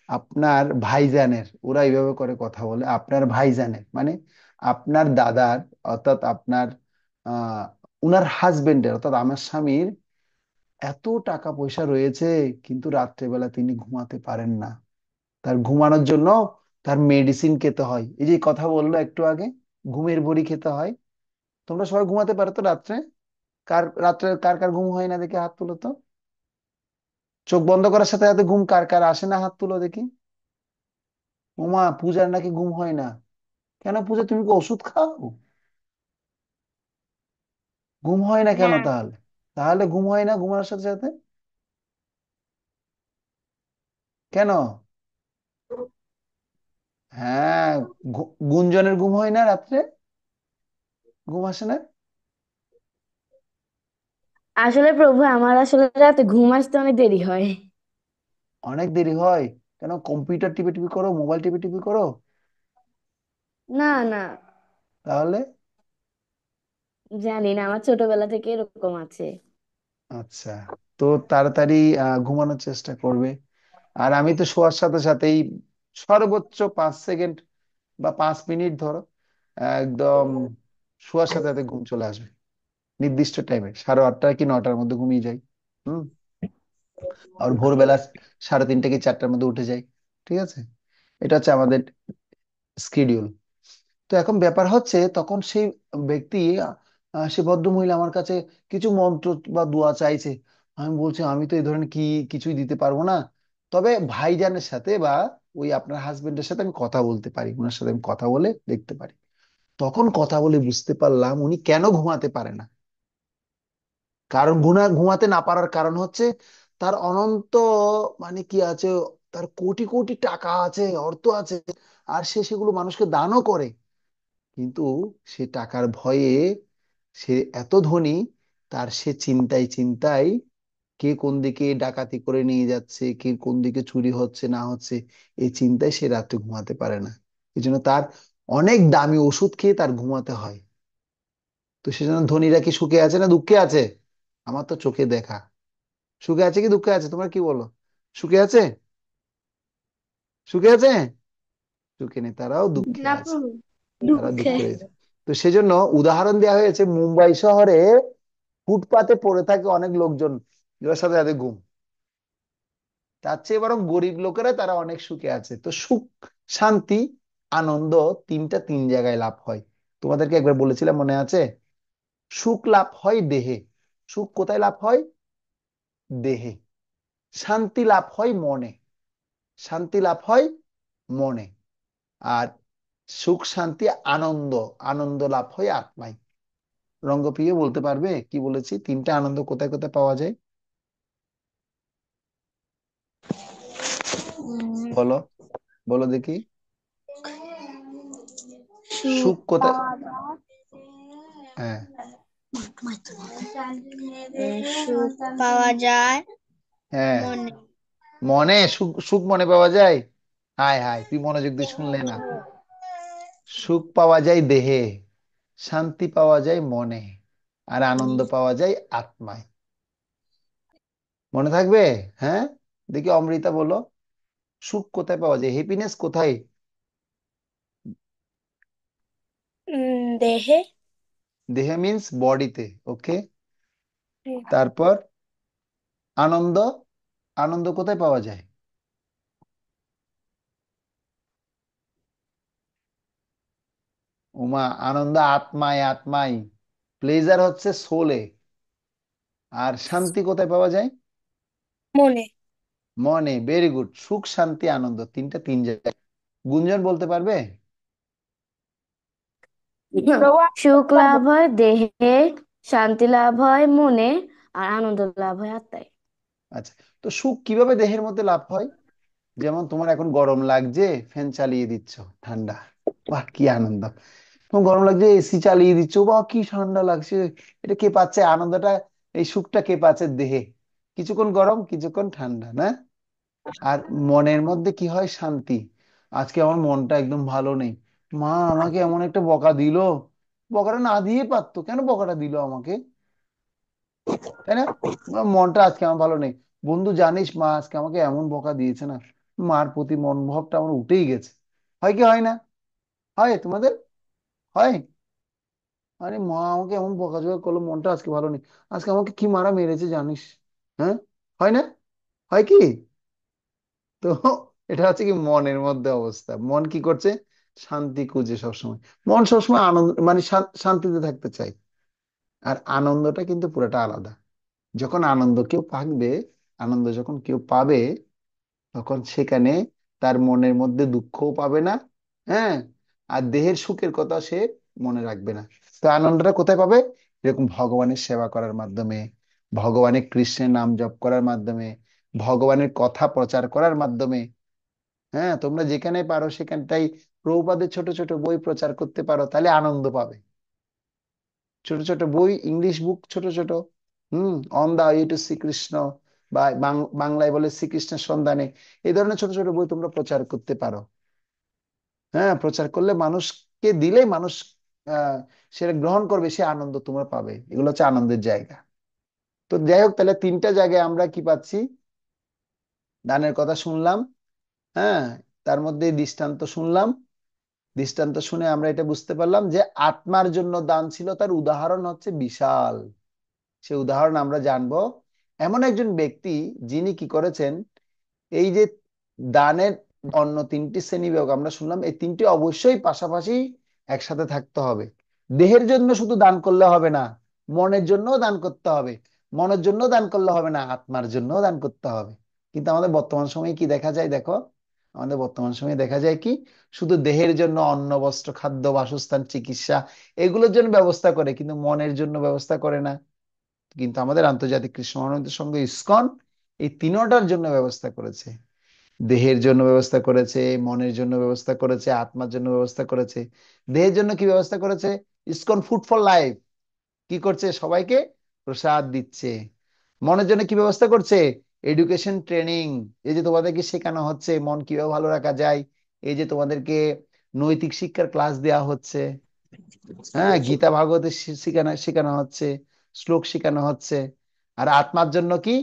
আপনার ভাইজানের, ওরা এইভাবে করে কথা বলে, আপনার ভাইজানের মানে আপনার দাদার, অর্থাৎ আপনার আহ উনার হাজবেন্ডের, অর্থাৎ আমার স্বামীর এত টাকা পয়সা রয়েছে, কিন্তু রাত্রেবেলা তিনি ঘুমাতে পারেন না। তার ঘুমানোর জন্য তার মেডিসিন খেতে হয়। এই যে কথা বললো একটু আগে, ঘুমের বড়ি খেতে হয়। তোমরা সবাই ঘুমাতে পারো তো রাত্রে? রাত্রে কার কার ঘুম হয় না দেখি হাত তুলো তো। চোখ বন্ধ করার সাথে সাথে ঘুম কার কার আসে না, হাত তুলো দেখি। ওমা, পূজার নাকি ঘুম হয় না? কেন পূজা, তুমি কি ওষুধ খাও? ঘুম হয় না কেন হ্যাঁ। তাহলে? তাহলে ঘুম হয় না ঘুমানোর সাথে সাথে কেন? হ্যাঁ, গুঞ্জনের ঘুম হয় না রাত্রে? ঘুম আসে না? আসলে প্রভু, আমার আসলে রাতে ঘুম আসতে অনেক দেরি হয়। অনেক দেরি হয়? কেন, কম্পিউটার টিপে টিপি করো, মোবাইল টিপে টিপি করো? না, না, তাহলে? জানি না, আমার ছোটবেলা থেকে এরকম আছে। আচ্ছা। তো তাড়াতাড়ি ঘুমানোর চেষ্টা করবে। আর আমি তো শোয়ার সাথে সাথেই সর্বোচ্চ 5 সেকেন্ড বা 5 মিনিট ধরো, একদম শোয়ার সাথে সাথে ঘুম চলে আসবে। নির্দিষ্ট টাইমে 8:30 কি 9টার মধ্যে ঘুমিয়ে যাই। হুম। আর ভোরবেলা 3:30 কি 4টার মধ্যে উঠে যাই। ঠিক আছে? এটা হচ্ছে আমাদের স্কিডিউল। তো এখন ব্যাপার হচ্ছে, তখন সেই ব্যক্তি, সে ভদ্রমহিলা আমার কাছে কিছু মন্ত্র বা দোয়া চাইছে। আমি বলছি, আমি তো এই ধরনের কিছুই দিতে পারবো না। তবে ভাইজানের সাথে বা ওই আপনার হাজবেন্ডের সাথে আমি কথা বলতে পারি, ওনার সাথে আমি কথা বলে দেখতে পারি। তখন কথা বলে বুঝতে পারলাম উনি কেন ঘুমাতে পারে না। কারণ ঘুমাতে না পারার কারণ হচ্ছে, তার অনন্ত, মানে কি আছে, তার কোটি কোটি টাকা আছে, অর্থ আছে, আর সে সেগুলো মানুষকে দানও করে। কিন্তু সে টাকার ভয়ে, সে এত ধনী, তার সে চিন্তায় চিন্তায় কে কোন দিকে ডাকাতি করে নিয়ে যাচ্ছে, কে কোন দিকে চুরি হচ্ছে না হচ্ছে, এই চিন্তায় সে রাতে ঘুমাতে পারে না। এই জন্য তার অনেক দামি ওষুধ খেয়ে তার ঘুমাতে হয়। তো সেজন্য ধনীরা কি সুখে আছে না দুঃখে আছে? আমার তো চোখে দেখা। সুখে আছে কি দুঃখে আছে, তোমরা কি বলো? সুখে আছে? সুখে আছে? সুখে নেই, তারাও দুঃখে না আছে। প্রভু, তারা দুঃখে। দুঃখে রয়েছে। তো সেজন্য উদাহরণ দেওয়া হয়েছে মুম্বাই শহরে ফুটপাতে পড়ে থাকে অনেক লোকজন, এবার সাথে সাথে ঘুম। তার চেয়ে বরং গরিব লোকেরা তারা অনেক সুখে আছে। তো সুখ, শান্তি, আনন্দ, তিন জায়গায় লাভ হয়। তোমাদেরকে একবার বলেছিলাম, মনে আছে? সুখ লাভ হয় দেহে। সুখ কোথায় লাভ হয়? দেহে। শান্তি লাভ হয় মনে। শান্তি লাভ হয় মনে। আর সুখ, শান্তি, আনন্দ, আনন্দ লাভ হয় আত্মায়। রঙ্গপ্রিয় বলতে পারবে কি বলেছি, তিনটা আনন্দ কোথায় কোথায় পাওয়া যায়? বলো, বলো দেখি। সুখ সুখ কোথায়? পাওয়া যায়, হ্যাঁ, সুখ পাওয়া যায় হ্যাঁ, মনে। মনে। সুখ, সুখ মনে পাওয়া যায়? হায় হায়, তুই মনোযোগ দিয়ে শুনলে না। সুখ পাওয়া যায় দেহে, শান্তি পাওয়া যায় মনে, আর আনন্দ পাওয়া যায় আত্মায়। মনে থাকবে? হ্যাঁ, দেখি অমৃতা বলো, সুখ কোথায় পাওয়া যায়, হ্যাপিনেস কোথায়? দেহে। দেহে মিন্স বডিতে। ওকে, তারপর আনন্দ, আনন্দ কোথায় পাওয়া যায়? উমা, আনন্দ আত্মায়, আত্মায়। প্লেজার হচ্ছে সোলে। আর শান্তি কোথায় পাওয়া যায়? মনে। মনে। Very good. সুখ, শান্তি, আনন্দ, তিন জায়গায়। গুঞ্জন বলতে পারবে? প্রভু আমি সুখ বলতে পারবো। লাভ হয় দেহে, শান্তি লাভ হয় মনে, আর আনন্দ লাভ হয় আত্মায়। আচ্ছা, তো সুখ কিভাবে দেহের মধ্যে লাভ হয়? যেমন তোমার এখন গরম লাগছে, ফ্যান চালিয়ে দিচ্ছ, ঠান্ডা, বাহ কি আনন্দ। তোমার গরম লাগছে, এসি চালিয়ে দিচ্ছ, বাহ কি ঠান্ডা লাগছে। এটা কে পাচ্ছে আনন্দটা? এই সুখটা কে পাচ্ছে দেহে? কিছুক্ষণ গরম, কিছুক্ষণ ঠান্ডা, না? আর মনের মধ্যে কি হয়? শান্তি। আজকে আমার মনটা একদম ভালো নেই, মা আমাকে এমন একটা বকা দিল, বকাটা না দিয়ে পারতো, কেন বকাটা দিল আমাকে, তাই না? মনটা আজকে আমার ভালো নেই, বন্ধু জানিস মা আজকে আমাকে এমন বকা দিয়েছে না, মার প্রতি মনোভাবটা আমার উঠেই গেছে। হয় কি হয় না? হয় তোমাদের? হয়? আরে মা আমাকে এমন বকাঝকা করলো, মনটা আজকে ভালো নেই, আজকে আমাকে কি মারা মেরেছে জানিস? হ্যাঁ, হয় না? হয় কি? তো এটা হচ্ছে কি মনের মধ্যে অবস্থা। মন কি করছে? শান্তি খুঁজে সবসময়। মন সবসময় আনন্দ মানে শান্তিতে থাকতে চায়। আর আনন্দটা কিন্তু পুরোটা আলাদা। যখন আনন্দ কেউ পাকবে, আনন্দ যখন কেউ পাবে, তখন সেখানে তার মনের মধ্যে দুঃখও পাবে না। হ্যাঁ, আর দেহের সুখের কথা সে মনে রাখবে না। তো আনন্দটা কোথায় পাবে? এরকম ভগবানের সেবা করার মাধ্যমে, ভগবানের কৃষ্ণের নাম জপ করার মাধ্যমে, ভগবানের কথা প্রচার করার মাধ্যমে। হ্যাঁ, তোমরা যেখানে পারো সেখানটাই প্রভুপাদের ছোট ছোট বই প্রচার করতে পারো, তাহলে আনন্দ পাবে। ছোট ছোট বই, ইংলিশ বুক, ছোট ছোট। On the way to Shrikrishna, বা বাংলায় বলে শ্রীকৃষ্ণের সন্ধানে, এই ধরনের ছোট ছোট বই তোমরা প্রচার করতে পারো। হ্যাঁ, প্রচার করলে মানুষকে দিলে মানুষ আহ সেটা গ্রহণ করবে, সে আনন্দ তোমরা পাবে। এগুলো হচ্ছে আনন্দের জায়গা। তো যাই হোক, তাহলে তিনটা জায়গায় আমরা কি পাচ্ছি? দানের কথা শুনলাম। হ্যাঁ, তার মধ্যে দৃষ্টান্ত শুনলাম। দৃষ্টান্ত শুনে আমরা এটা বুঝতে পারলাম যে আত্মার জন্য দান ছিল, তার উদাহরণ হচ্ছে বিশাল। সে উদাহরণ আমরা জানবো। এমন একজন ব্যক্তি যিনি কি করেছেন, এই যে দানের অন্য তিনটি শ্রেণী বিভাগ আমরা শুনলাম, এই তিনটি অবশ্যই পাশাপাশি একসাথে থাকতে হবে। দেহের জন্য শুধু দান করলে হবে না, মনের জন্যও দান করতে হবে। মনের জন্য দান করলে হবে না, আত্মার জন্যও দান করতে হবে। কিন্তু আমাদের বর্তমান সময়ে কি দেখা যায় দেখো, আমাদের বর্তমান সময়ে দেখা যায় কি, শুধু দেহের জন্য অন্ন, বস্ত্র, খাদ্য, বাসস্থান, চিকিৎসা, এগুলোর জন্য ব্যবস্থা করে, কিন্তু মনের জন্য ব্যবস্থা করে না। কিন্তু আমাদের আন্তর্জাতিক কৃষ্ণ মনোনীত সংঘ ইসকন এই তিনোটার জন্য ব্যবস্থা করেছে। দেহের জন্য ব্যবস্থা করেছে, মনের জন্য ব্যবস্থা করেছে, আত্মার জন্য ব্যবস্থা করেছে। দেহের জন্য কি ব্যবস্থা করেছে? ইসকন ফুড ফর লাইফ কি করছে? সবাইকে প্রসাদ দিচ্ছে। মনের জন্য কি ব্যবস্থা করছে? এডুকেশন ট্রেনিং, এই যে তোমাদেরকে শেখানো হচ্ছে মন কিভাবে ভালো রাখা যায়, এই যে তোমাদেরকে নৈতিক শিক্ষার ক্লাস দেওয়া হচ্ছে। হ্যাঁ, গীতা ভাগবতের শেখানো শেখানো হচ্ছে, শ্লোক শেখানো হচ্ছে। আর আত্মার জন্য কি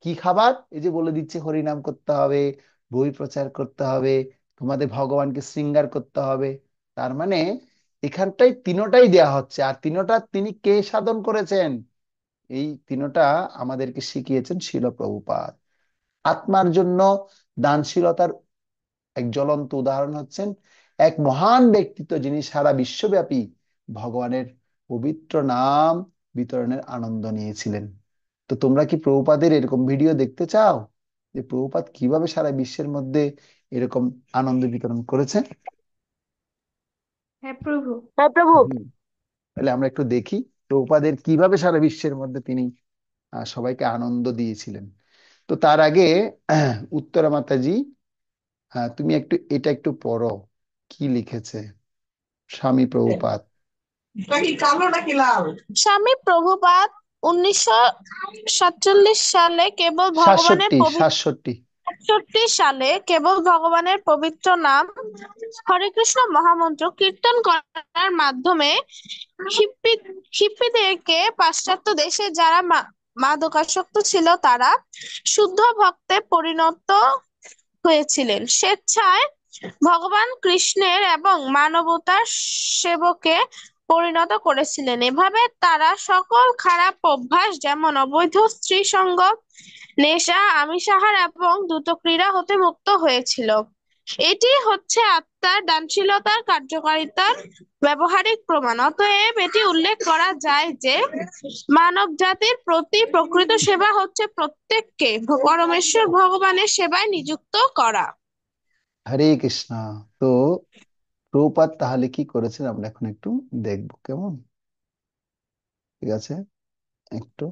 কি খাবার? এই যে বলে দিচ্ছে হরিনাম করতে হবে, বই প্রচার করতে হবে, তোমাদের ভগবানকে শৃঙ্গার করতে হবে। তার মানে এখানটাই তিনোটাই দেয়া হচ্ছে। আর তিনোটা তিনি কে সাধন করেছেন? এই তিনটা আমাদেরকে শিখিয়েছেন শিল প্রভুপাদ। আত্মার জন্য দানশীলতার এক জ্বলন্ত উদাহরণ হচ্ছেন এক মহান ব্যক্তিত্ব, যিনি সারা বিশ্বব্যাপী ভগবানের পবিত্র নাম বিতরণের আনন্দ নিয়েছিলেন। তো তোমরা কি প্রভুপাদের এরকম ভিডিও দেখতে চাও, যে প্রভুপাদ কিভাবে সারা বিশ্বের মধ্যে এরকম আনন্দ বিতরণ করেছেন? হ্যাঁ প্রভু। হ্যাঁ প্রভু। হুম। তাহলে আমরা একটু দেখি প্রভুপাদের কিভাবে সারা বিশ্বের মধ্যে তিনি সবাইকে আনন্দ দিয়েছিলেন। তো তার আগে উত্তরা মাতাজি, তুমি একটু এটা একটু পড়ো, কি লিখেছে স্বামী প্রভুপাদ। স্বামী প্রভুপাদ 1947 সালে কেবল ভগবানের 67 সালে কেবল ভগবানের পবিত্র নাম হরে কৃষ্ণ মহামন্ত্র কীর্তন করার মাধ্যমে হিপ্পিদেরকে পাশ্চাত্য দেশে যারা মাদকাসক্ত ছিল তারা শুদ্ধ ভক্তে পরিণত হয়েছিলেন। স্বেচ্ছায় ভগবান কৃষ্ণের এবং মানবতার সেবকে পরিণত করেছিলেন। এভাবে তারা সকল খারাপ অভ্যাস যেমন অবৈধ স্ত্রী সঙ্গ, নেশা, আমিষাহার এবং দ্রুতক্রীড়া হতে মুক্ত হয়েছিল। এটি হচ্ছে আত্মার দানশীলতার কার্যকারিতার ব্যবহারিক প্রমাণ। অতএব এটি উল্লেখ করা যায় যে মানব জাতির প্রতি প্রকৃত সেবা হচ্ছে প্রত্যেককে পরমেশ্বর ভগবানের সেবায় নিযুক্ত করা। হরে কৃষ্ণ। তো প্রভুপাদ তাহলে কি করেছেন আমরা এখন একটু দেখবো, কেমন? ঠিক আছে, একটু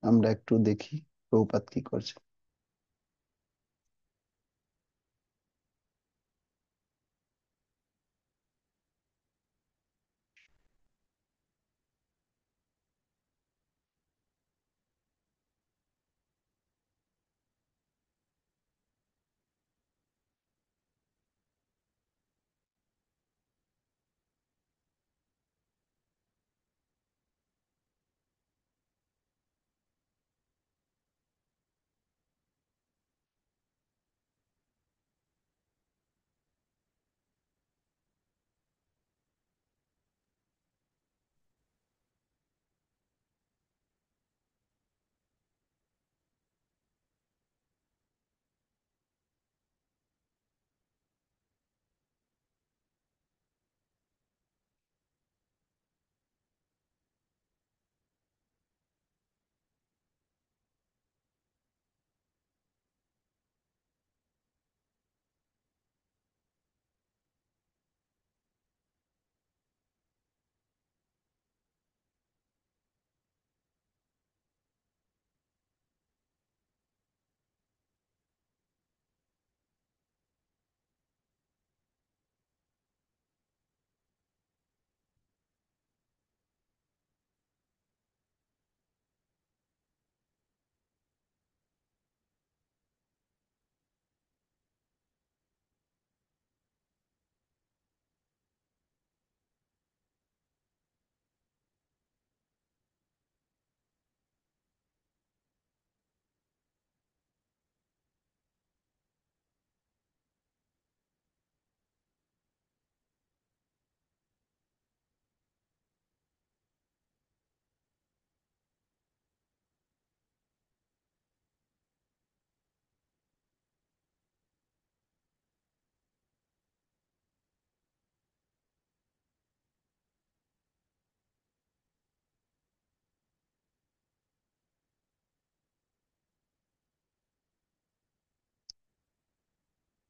আমরা একটু দেখি প্রভুপাদ কি করছে।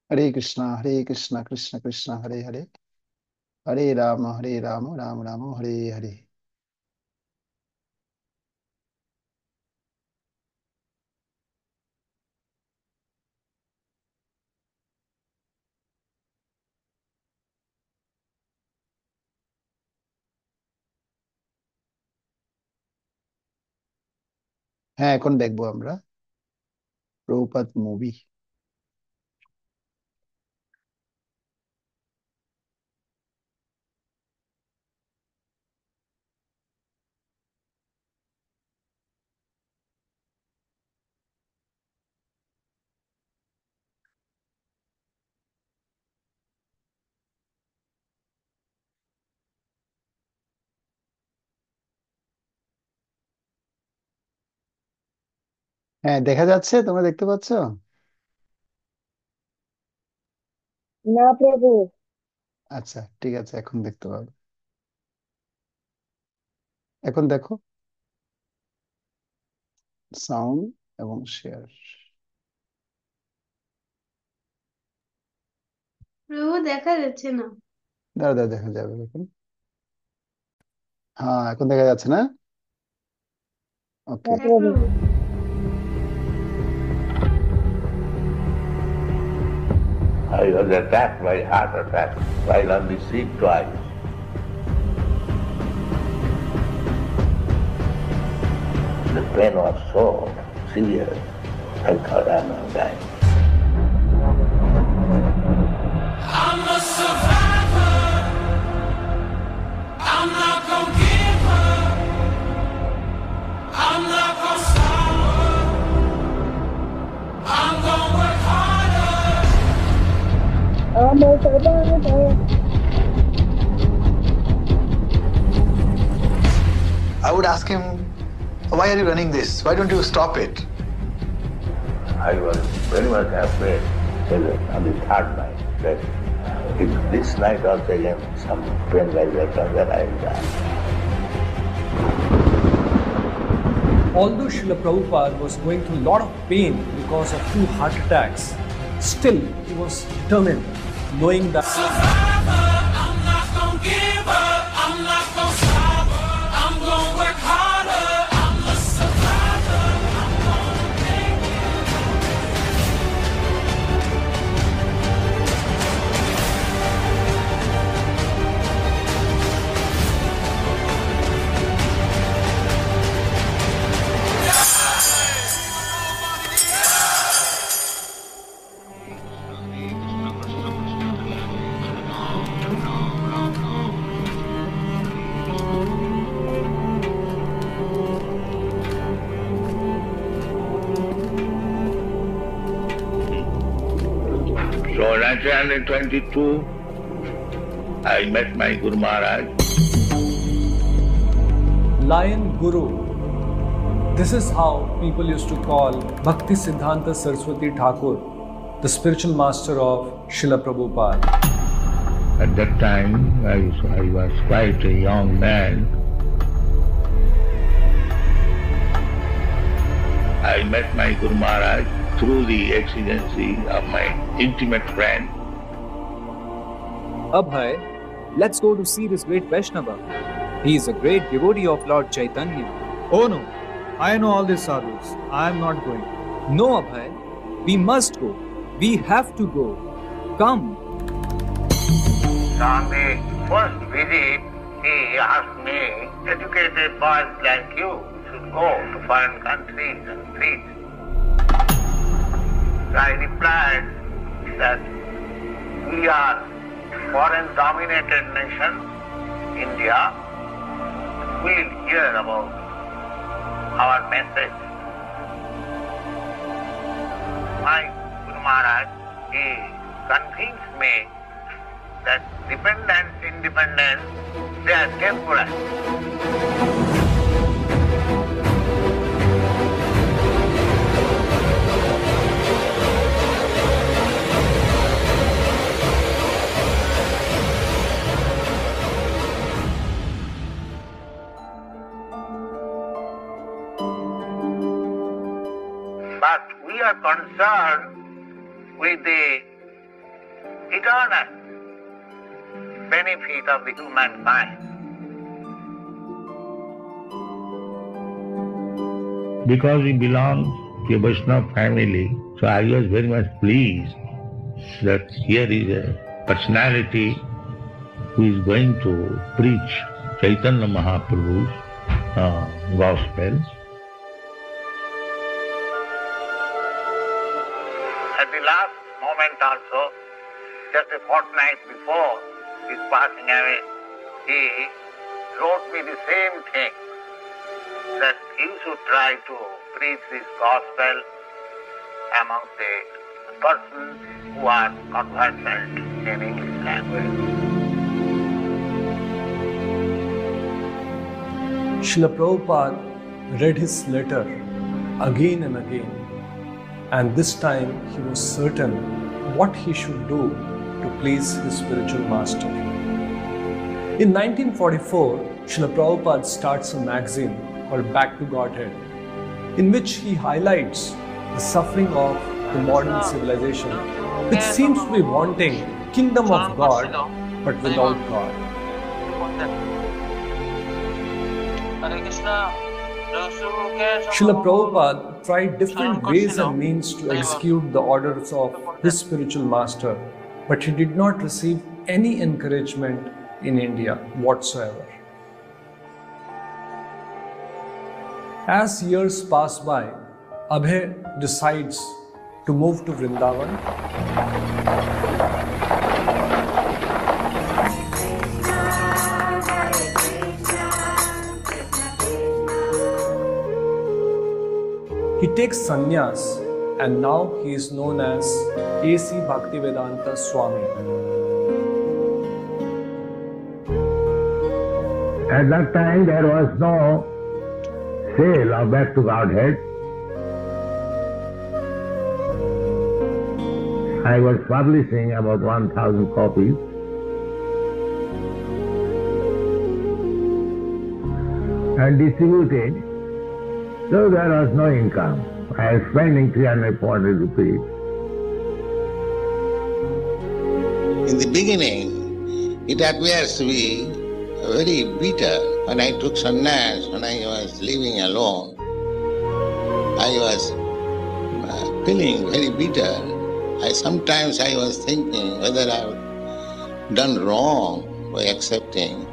হরে কৃষ্ণ হরে কৃষ্ণ কৃষ্ণ কৃষ্ণ হরে হরে, হরে রাম রাম রাম হরে হরে। হ্যাঁ, এখন দেখবো আমরা প্রভুপাদ মুভি। হ্যাঁ, দেখা যাচ্ছে, তোমরা দেখতে পাচ্ছ? না প্রভু। আচ্ছা, ঠিক আছে, এখন দেখতে পাবে। এখন দেখো, সাউন্ড এবং শেয়ার। প্রভু দেখা যাচ্ছে না। দাঁড়া দাঁড়া, দেখা যাবে এখন। হ্যাঁ, এখন দেখা যাচ্ছে না? ওকে। হ্যাঁ হ্যাঁ প্রভু। প্রভু। I was attacked by heart attack while on the sea twice. The pain was so severe, I thought I'm not dying. I'm a survivor. I'm not gonna give up. I'm not gonna stop. I'm gonna work harder. I'm a survivor. I would ask him, why are you running this? Why don't you stop it? I was very much afraid on the third night that if this night also again some pain like that comes, then I will die. Although Srila Prabhupada was going through a lot of pain because of 2 heart attacks, still he was determined, knowing that Survivor. I'm not gonna give up. I'm not gonna stop. I'm gonna work harder. I'm a survivor. I'm gonna make it. So 1922, I met my Guru Maharaj. Lion Guru. This is how people used to call Bhakti Siddhanta Saraswati Thakur, the spiritual master of Srila Prabhupada. At that time, I was quite a young man. I met my Guru Maharaj through the exigency of my intimate friend. Abhay, let's go to see this great Vaishnava. He is a great devotee of Lord Chaitanya. Oh no, I know all these sadhus. I am not going. No, Abhay, we must go. We have to go. Come. On the first visit, he asked me, educated boys like you should go to foreign countries and preach. So I replied that we are foreign-dominated nation, India. We'll hear about our message. My Guru Maharaj, he convinced me that independence, they are temporary. But we are concerned with the eternal benefit of the humankind. Because we belong to a Vaishnava family, so I was very much pleased that here is a personality who is going to preach Chaitanya Mahaprabhu's gospel. At the last moment also, just a fortnight before his passing away, he wrote me the same thing, that he should try to preach this gospel among the persons who are conversant in English language. Srila Prabhupada read his letter again and again. And this time he was certain what he should do to please his spiritual master. In 1944, Srila Prabhupada starts a magazine called Back to Godhead, in which he highlights the suffering of the modern civilization, which seems to be wanting kingdom of God, but without God. Srila Prabhupada tried different ways and means to execute the orders of his spiritual master, but he did not receive any encouragement in India whatsoever. As years pass by, Abhay decides to move to Vrindavan. He takes sannyas and now he is known as A.C. Bhaktivedanta Swami. At that time there was no sale of Back to Godhead. I was publishing about 1,000 copies. And distributed, so there was no income. I was spending 340 rupees. In the beginning, it appears to be very bitter. When I took sannyas, when I was living alone, I was feeling very bitter. Sometimes I was thinking whether I've done wrong by accepting.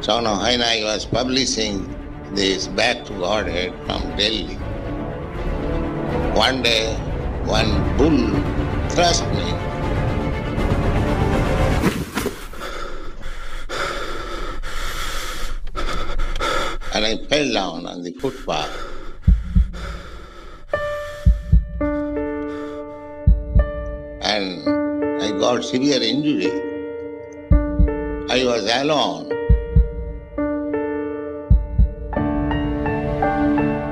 So now when I was publishing this Back to Godhead from Delhi, one day one bull thrust me. And I fell down on the footpath. And I got severe injury. I was alone.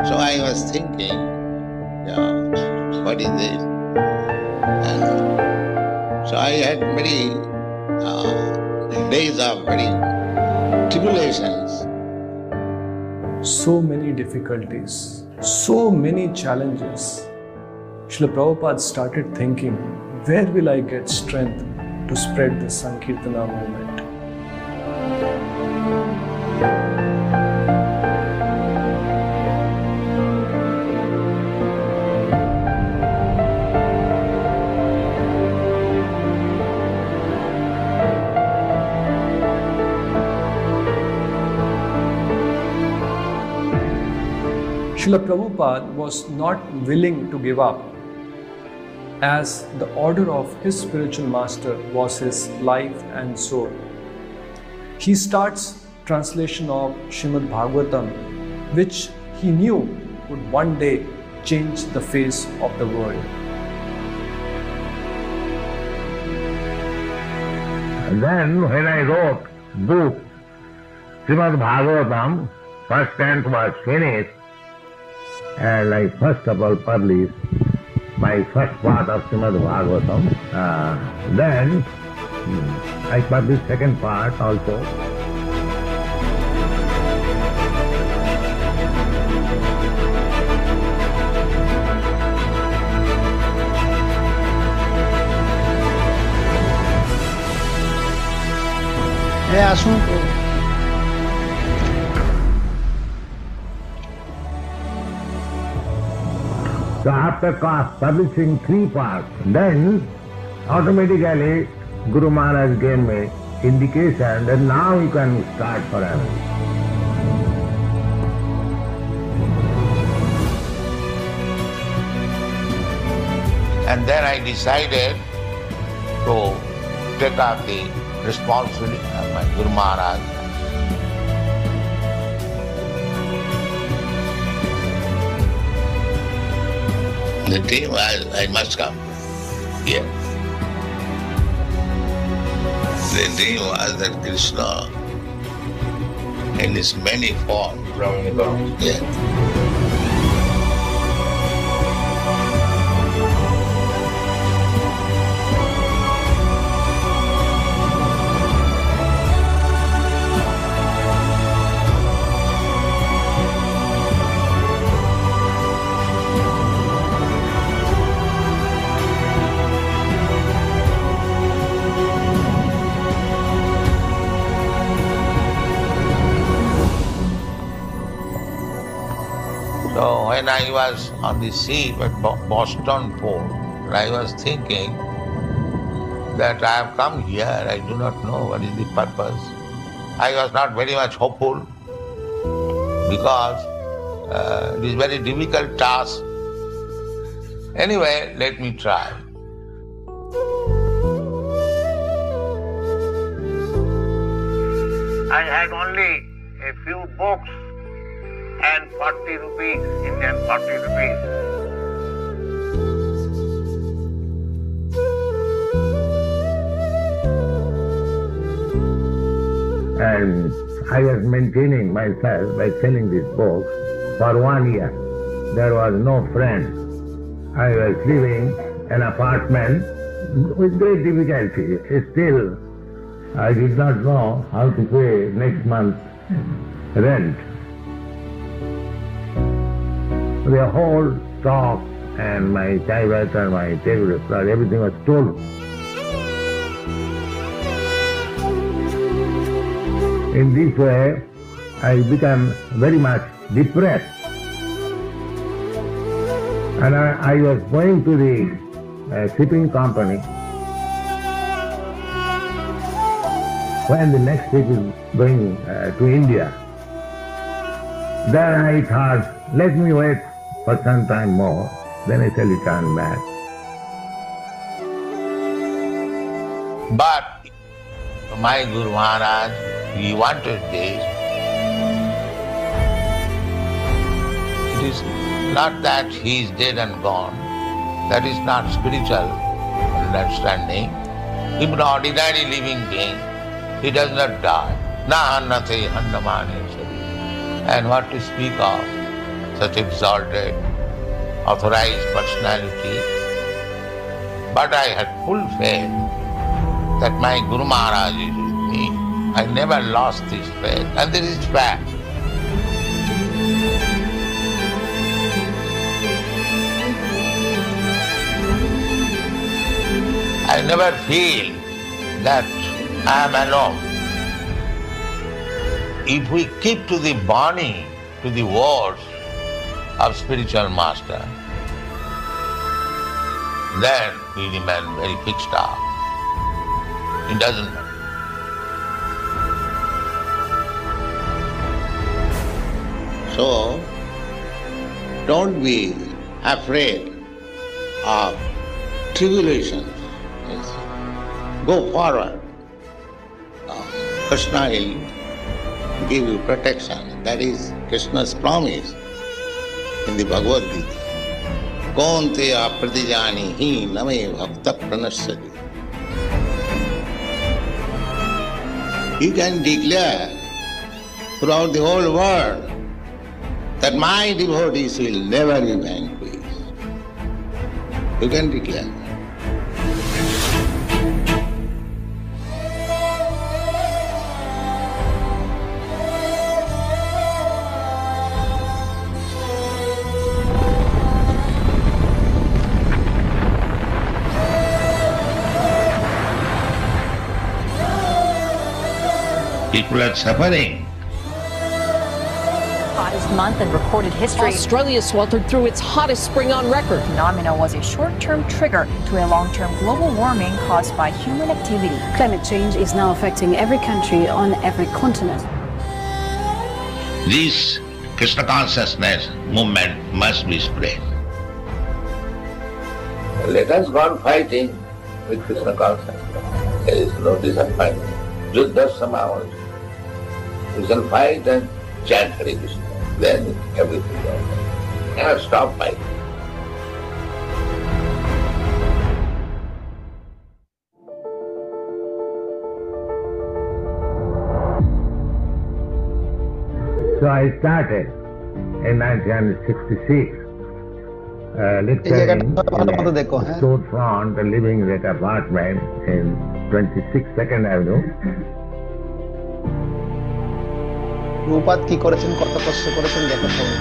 So I was thinking, what is this? And so I had many days of very tribulations. So many difficulties, so many challenges. Srila Prabhupada started thinking, where will I get strength to spread the Sankirtana movement? Srila Prabhupada was not willing to give up, as the order of his spiritual master was his life and soul. He starts translation of Srimad Bhagavatam, which he knew would one day change the face of the world. And then when I wrote book Srimad Bhagavatam, first tenth was finished, and I first of all published my first part of Srimad Bhagavatam. Then I published second part also. So after publishing 3 parts, then automatically Guru Maharaj gave me indication that now you can start forever. And then I decided to take up the responsibility of my Guru Maharaj. The dream was, I must come here. The dream was that Krishna, in his many forms, Yeah. So when I was on the sea at Boston port, I was thinking that I have come here, I do not know what is the purpose. I was not very much hopeful because it is very difficult task. Anyway, let me try. I had only a few books and 40 rupees, Indian 40 rupees. And I was maintaining myself by selling these books for 1 year. There was no friend. I was living in an apartment with great difficulty. Still, I did not know how to pay next month's rent. The whole stock and my typewriter, my table cloth, everything was stolen. In this way, I became very much depressed. And I was going to the shipping company when the next ship is going to India. Then I thought, let me wait for some time more, then I shall return back. But my Guru Maharaj, he wanted this. It is not that he is dead and gone. That is not spiritual understanding. Even an ordinary living being, he does not die. Na annate annamane shari. And what to speak of such exalted, authorized personality. But I had full faith that my Guru Maharaj is with me. I never lost this faith, and this is fact. I never feel that I am alone. If we keep to the Bani, to the words of spiritual master, then we remain very fixed up. It doesn't matter. So, don't be afraid of tribulations. Yes. Go forward. Krishna will give you protection. That is Krishna's promise in the Bhagavad Gita. Kaunteya pratijanihi name bhakta pranashyati. You can declare throughout the whole world that my devotees will never be vanquished. You can declare. People are suffering. Hottest month in recorded history. Australia sweltered through its hottest spring on record. The phenomenon was a short-term trigger to a long-term global warming caused by human activity. Climate change is now affecting every country on every continent. This Krishna consciousness movement must be spread. Let us go on fighting with Krishna consciousness. There is no disappointment. Just some hours. We shall fight and chant Hare Krishna. Then everything goes. Cannot stop fighting. So I started in 1966 এই জায়গাটা lecturing ভালো in মতো a দেখো, হ্যাঁ। storefront, a living rate apartment in 26 Second Avenue. Prabhupada কি করেছেন, কত কষ্ট করেছেন দেখো সবাই।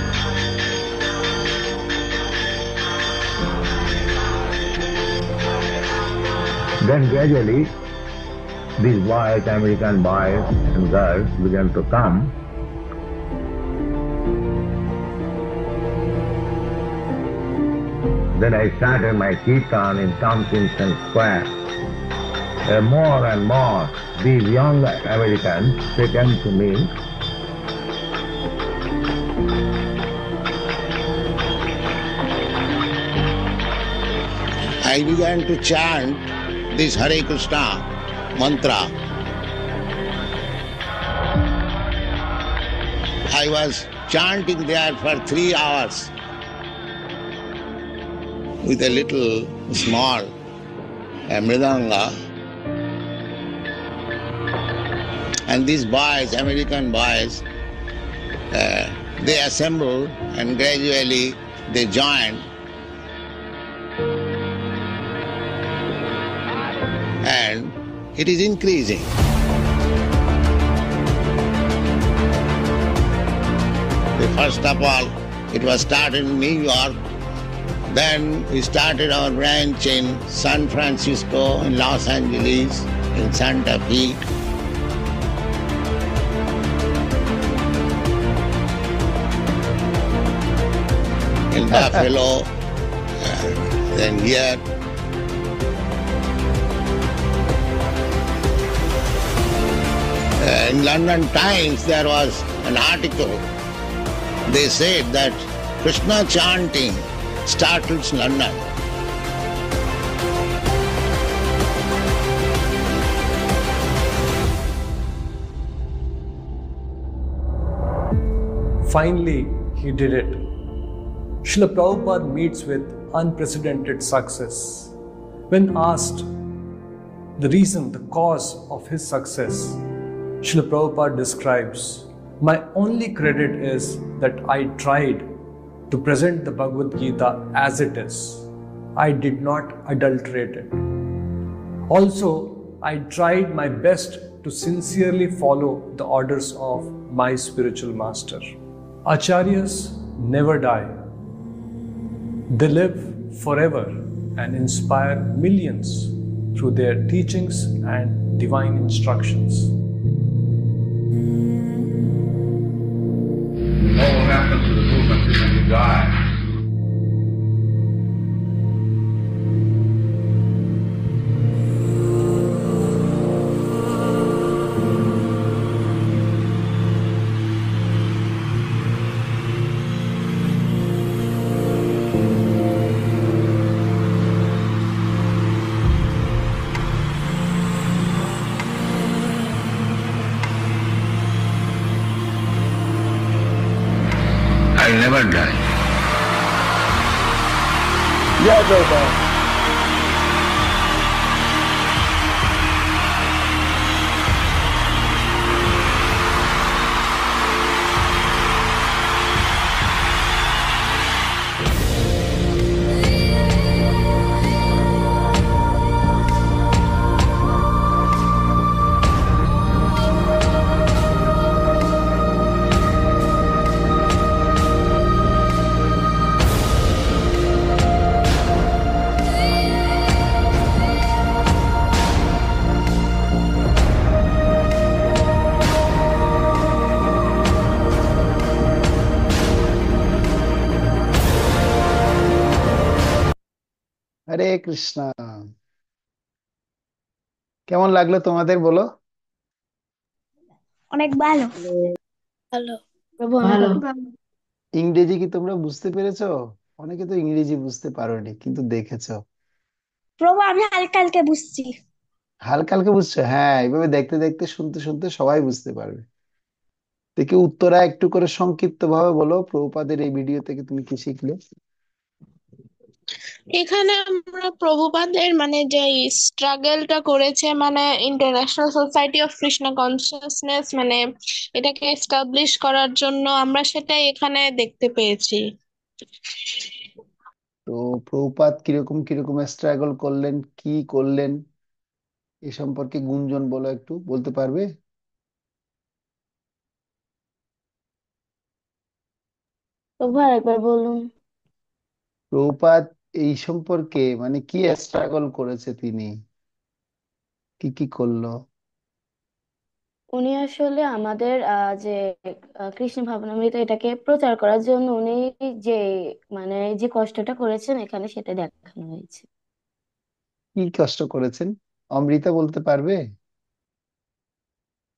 Then gradually, these boys, American boys and girls, began to come. Then I started my kirtan in Tompkinson Square. More and more, these young Americans, they came to me. I began to chant this Hare Krishna mantra. I was chanting there for 3 hours with a little small mridanga. And these boys, American boys, they assembled and gradually they joined. And it is increasing. First of all, it was started in New York. Then we started our branch in San Francisco, in Los Angeles, in Santa Fe. In Buffalo, then here. In London Times, there was an article. They said that Krishna chanting startles London. Finally, he did it. Srila Prabhupada meets with unprecedented success. When asked the reason, the cause of his success, Srila Prabhupada describes, "My only credit is that I tried to present the Bhagavad Gita as it is. I did not adulterate it. Also, I tried my best to sincerely follow the orders of my spiritual master." Acharyas never die. They live forever and inspire millions through their teachings and divine instructions. What happens to the movement when you die? I never die. Yeah, Prabhupada. হরে কৃষ্ণ। কেমন লাগলো তোমাদের বলো? অনেক ভালো। ভালো। প্রভু ভালো। অনেক ভালো। ইংরেজি কি তোমরা বুঝতে পেরেছো? অনেকে তো ইংরেজি বুঝতে পারোনি কিন্তু দেখেছো। প্রভু আমি হালকা হালকা বুঝছি। হালকা হালকা বুঝছো? হ্যাঁ, এইভাবে দেখতে দেখতে শুনতে শুনতে সবাই বুঝতে পারবে। দেখি উত্তরা একটু করে সংক্ষিপ্ত ভাবে বলো, প্রভুপাদের এই ভিডিও থেকে তুমি কি শিখলে? এখানে আমরা প্রভুপাদের মানে যে স্ট্রাগলটা করেছে মানে international society of Krishna consciousness মানে এটাকে এস্টাবলিশ করার জন্য আমরা সেটাই এখানে দেখতে পেয়েছি। তো প্রভুপাদ কিরকম কিরকম স্ট্রাগল করলেন, কি করলেন, এ সম্পর্কে গুঞ্জন বলো, একটু বলতে পারবে? প্রভু আরেকবার বলুন। প্রভুপাদ এই সম্পর্কে মানে কি স্ট্রাগল করেছে তিনি, কি কি করলো? উনি আসলে আমাদের যে কৃষ্ণ ভাবনামৃত এটাকে প্রচার করার জন্য উনি যে মানে যে কষ্টটা করেছেন এখানে সেটা দেখানো হয়েছে। কি কষ্ট করেছেন অমৃতা বলতে পারবে?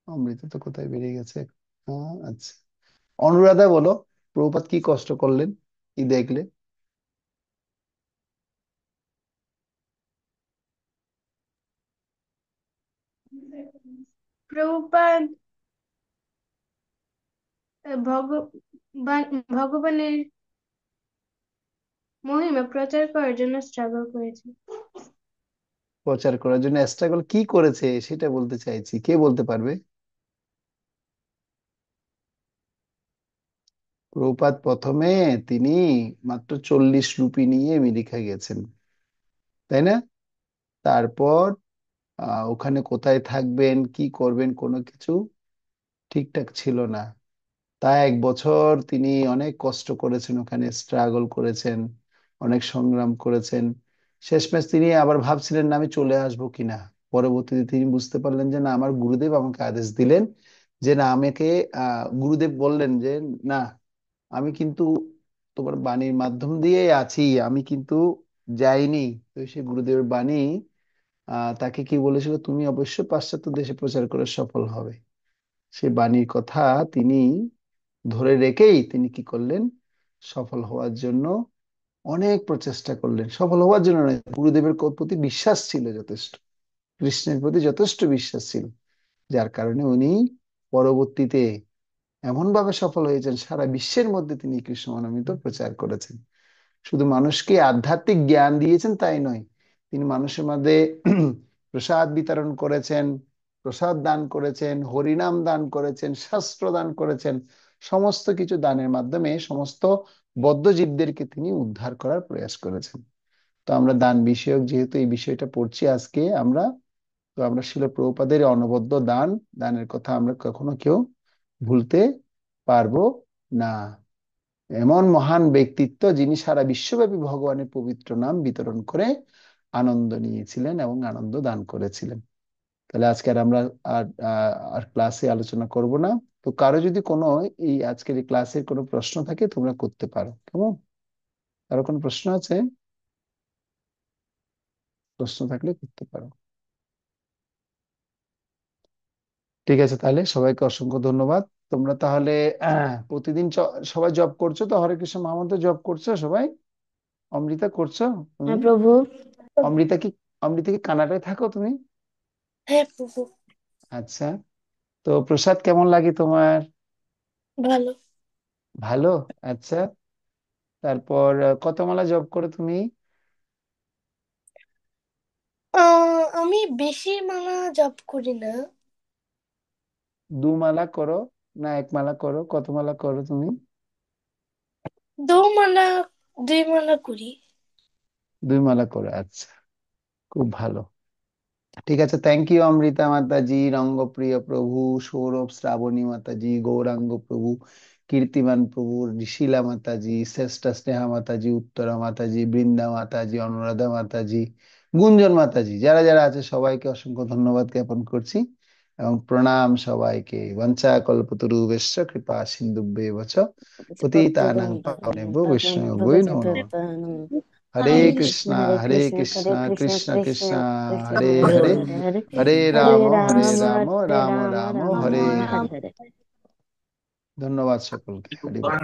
অমৃতা তো কোথায় বেরিয়ে গেছে। হ্যাঁ, আচ্ছা, অনুরাধা বলো, প্রভুপাদ কি কষ্ট করলেন, কি দেখলে? প্রভুপাদ ভগবানের মহিমা প্রচার করার জন্য স্ট্রাগল করেছে। প্রচার করার জন্য স্ট্রাগল কি করেছে সেটা বলতে চাইছি, কে বলতে পারবে? প্রভুপাদ প্রথমে তিনি মাত্র 40 রুপি নিয়ে আমেরিকা গেছেন, তাই না? তারপর ওখানে কোথায় থাকবেন, কি করবেন, কোনো কিছু ঠিকঠাক ছিল না। তাই 1 বছর তিনি অনেক কষ্ট করেছেন, ওখানে স্ট্রাগল করেছেন, অনেক সংগ্রাম করেছেন। শেষমেশ তিনি আবার ভাবছিলেন না আমি চলে আসবো কিনা। পরবর্তীতে তিনি বুঝতে পারলেন যে না, আমার গুরুদেব আমাকে আদেশ দিলেন যে না, আমাকে গুরুদেব বললেন যে না, আমি কিন্তু তোমার বাণীর মাধ্যম দিয়ে আছি, আমি কিন্তু যাইনি। তো সেই গুরুদেবের বাণী তাকে কি বলেছিল, তুমি অবশ্যই পাশ্চাত্য দেশে প্রচার করে সফল হবে। সে বাণীর কথা তিনি ধরে রেখেই তিনি কি করলেন, সফল হওয়ার জন্য অনেক প্রচেষ্টা করলেন। সফল হওয়ার জন্য নয়, গুরুদেবের প্রতি বিশ্বাস ছিল যথেষ্ট, কৃষ্ণের প্রতি যথেষ্ট বিশ্বাস ছিল, যার কারণে উনি পরবর্তীতে এমন ভাবে সফল হয়েছেন, সারা বিশ্বের মধ্যে তিনি কৃষ্ণ মহানামৃত প্রচার করেছেন। শুধু মানুষকে আধ্যাত্মিক জ্ঞান দিয়েছেন তাই নয়, তিনি মানুষের মধ্যে প্রসাদ বিতরণ করেছেন, প্রসাদ দান করেছেন, হরিনাম দান করেছেন, শাস্ত্র দান করেছেন। সমস্ত কিছু দানের মাধ্যমে সমস্ত বদ্ধ জীবদেরকে তিনি উদ্ধার করার প্রয়াস করেছেন। তো আমরা দান বিষয়ক যেহেতু এই বিষয়টা পড়ছি আজকে আমরা, তো আমরা শিল প্রভুপাদের এই অনবদ্য দানের কথা আমরা কখনো কেউ ভুলতে পারবো না। এমন মহান ব্যক্তিত্ব যিনি সারা বিশ্বব্যাপী ভগবানের পবিত্র নাম বিতরণ করে আনন্দ নিয়েছিলেন এবং আনন্দ দান করেছিলেন। তাহলে আজকে আর আমরা আর ক্লাসে আলোচনা করব না। তো কারো যদি কোনো এই আজকের এই ক্লাসের কোনো প্রশ্ন থাকে তোমরা করতে পারো, কেমন? কারো কোনো প্রশ্ন আছে? প্রশ্ন থাকলে করতে পারো। ঠিক আছে, তাহলে সবাইকে অসংখ্য ধন্যবাদ। তোমরা তাহলে প্রতিদিন সবাই জব করছো তো, হরে কৃষ্ণ মহামন্ত্র জব করছো সবাই? অমৃতা করছো তুমি? হ্যাঁ প্রভু। অমৃতা কি, অমৃতা কি কানাডায় থাকো তুমি? হ্যাঁ প্রভু। আচ্ছা, তো প্রসাদ কেমন লাগে তোমার? ভালো। ভালো, আচ্ছা। তারপর কত মালা জপ করো তুমি? আমি বেশি মালা জপ করি না। 2 মালা করো না 1 মালা করো, কত মালা করো তুমি? 2 মালা, 2 মালা করি। 2 মালা করো, আচ্ছা, খুব ভালো। ঠিক আছে, থ্যাংক ইউ অমৃতা মাতাজি, রঙ্গপ্রিয় প্রভু, সৌরভ শ্রাবণী মাতাজি, গৌরাঙ্গ প্রভু, কীর্তিমান প্রভু, ঋষিলা মাতাজি, শ্রেষ্ঠা স্নেহা মাতাজি, উত্তরা মাতাজি, বৃন্দা মাতাজি, অনুরাধা মাতাজি, গুঞ্জন মাতাজি, যারা যারা আছে সবাইকে অসংখ্য ধন্যবাদ জ্ঞাপন করছি এবং প্রণাম সবাইকে। বঞ্চা কল্পতরুভ্যশ্চ কৃপা সিন্ধুভ্যেব চ পতিতানাং পাবনেভ্যো বৈষ্ণবেভ্যো নমো নমঃ। হরে হরে কৃষ্ণ কৃষ্ণ হরে হরে কৃষ্ণ কৃষ্ণ হরে কৃষ্ণ কৃষ্ণ কৃষ্ণ কৃষ্ণ কৃষ্ণ হরে হরে হরে, হরে হরে হরে হরে রাম হরে রাম রাম হরে রাম রাম রাম রাম হরে রাম হরে। হরে হরে। ধন্যবাদ সকলকে, হরি বল।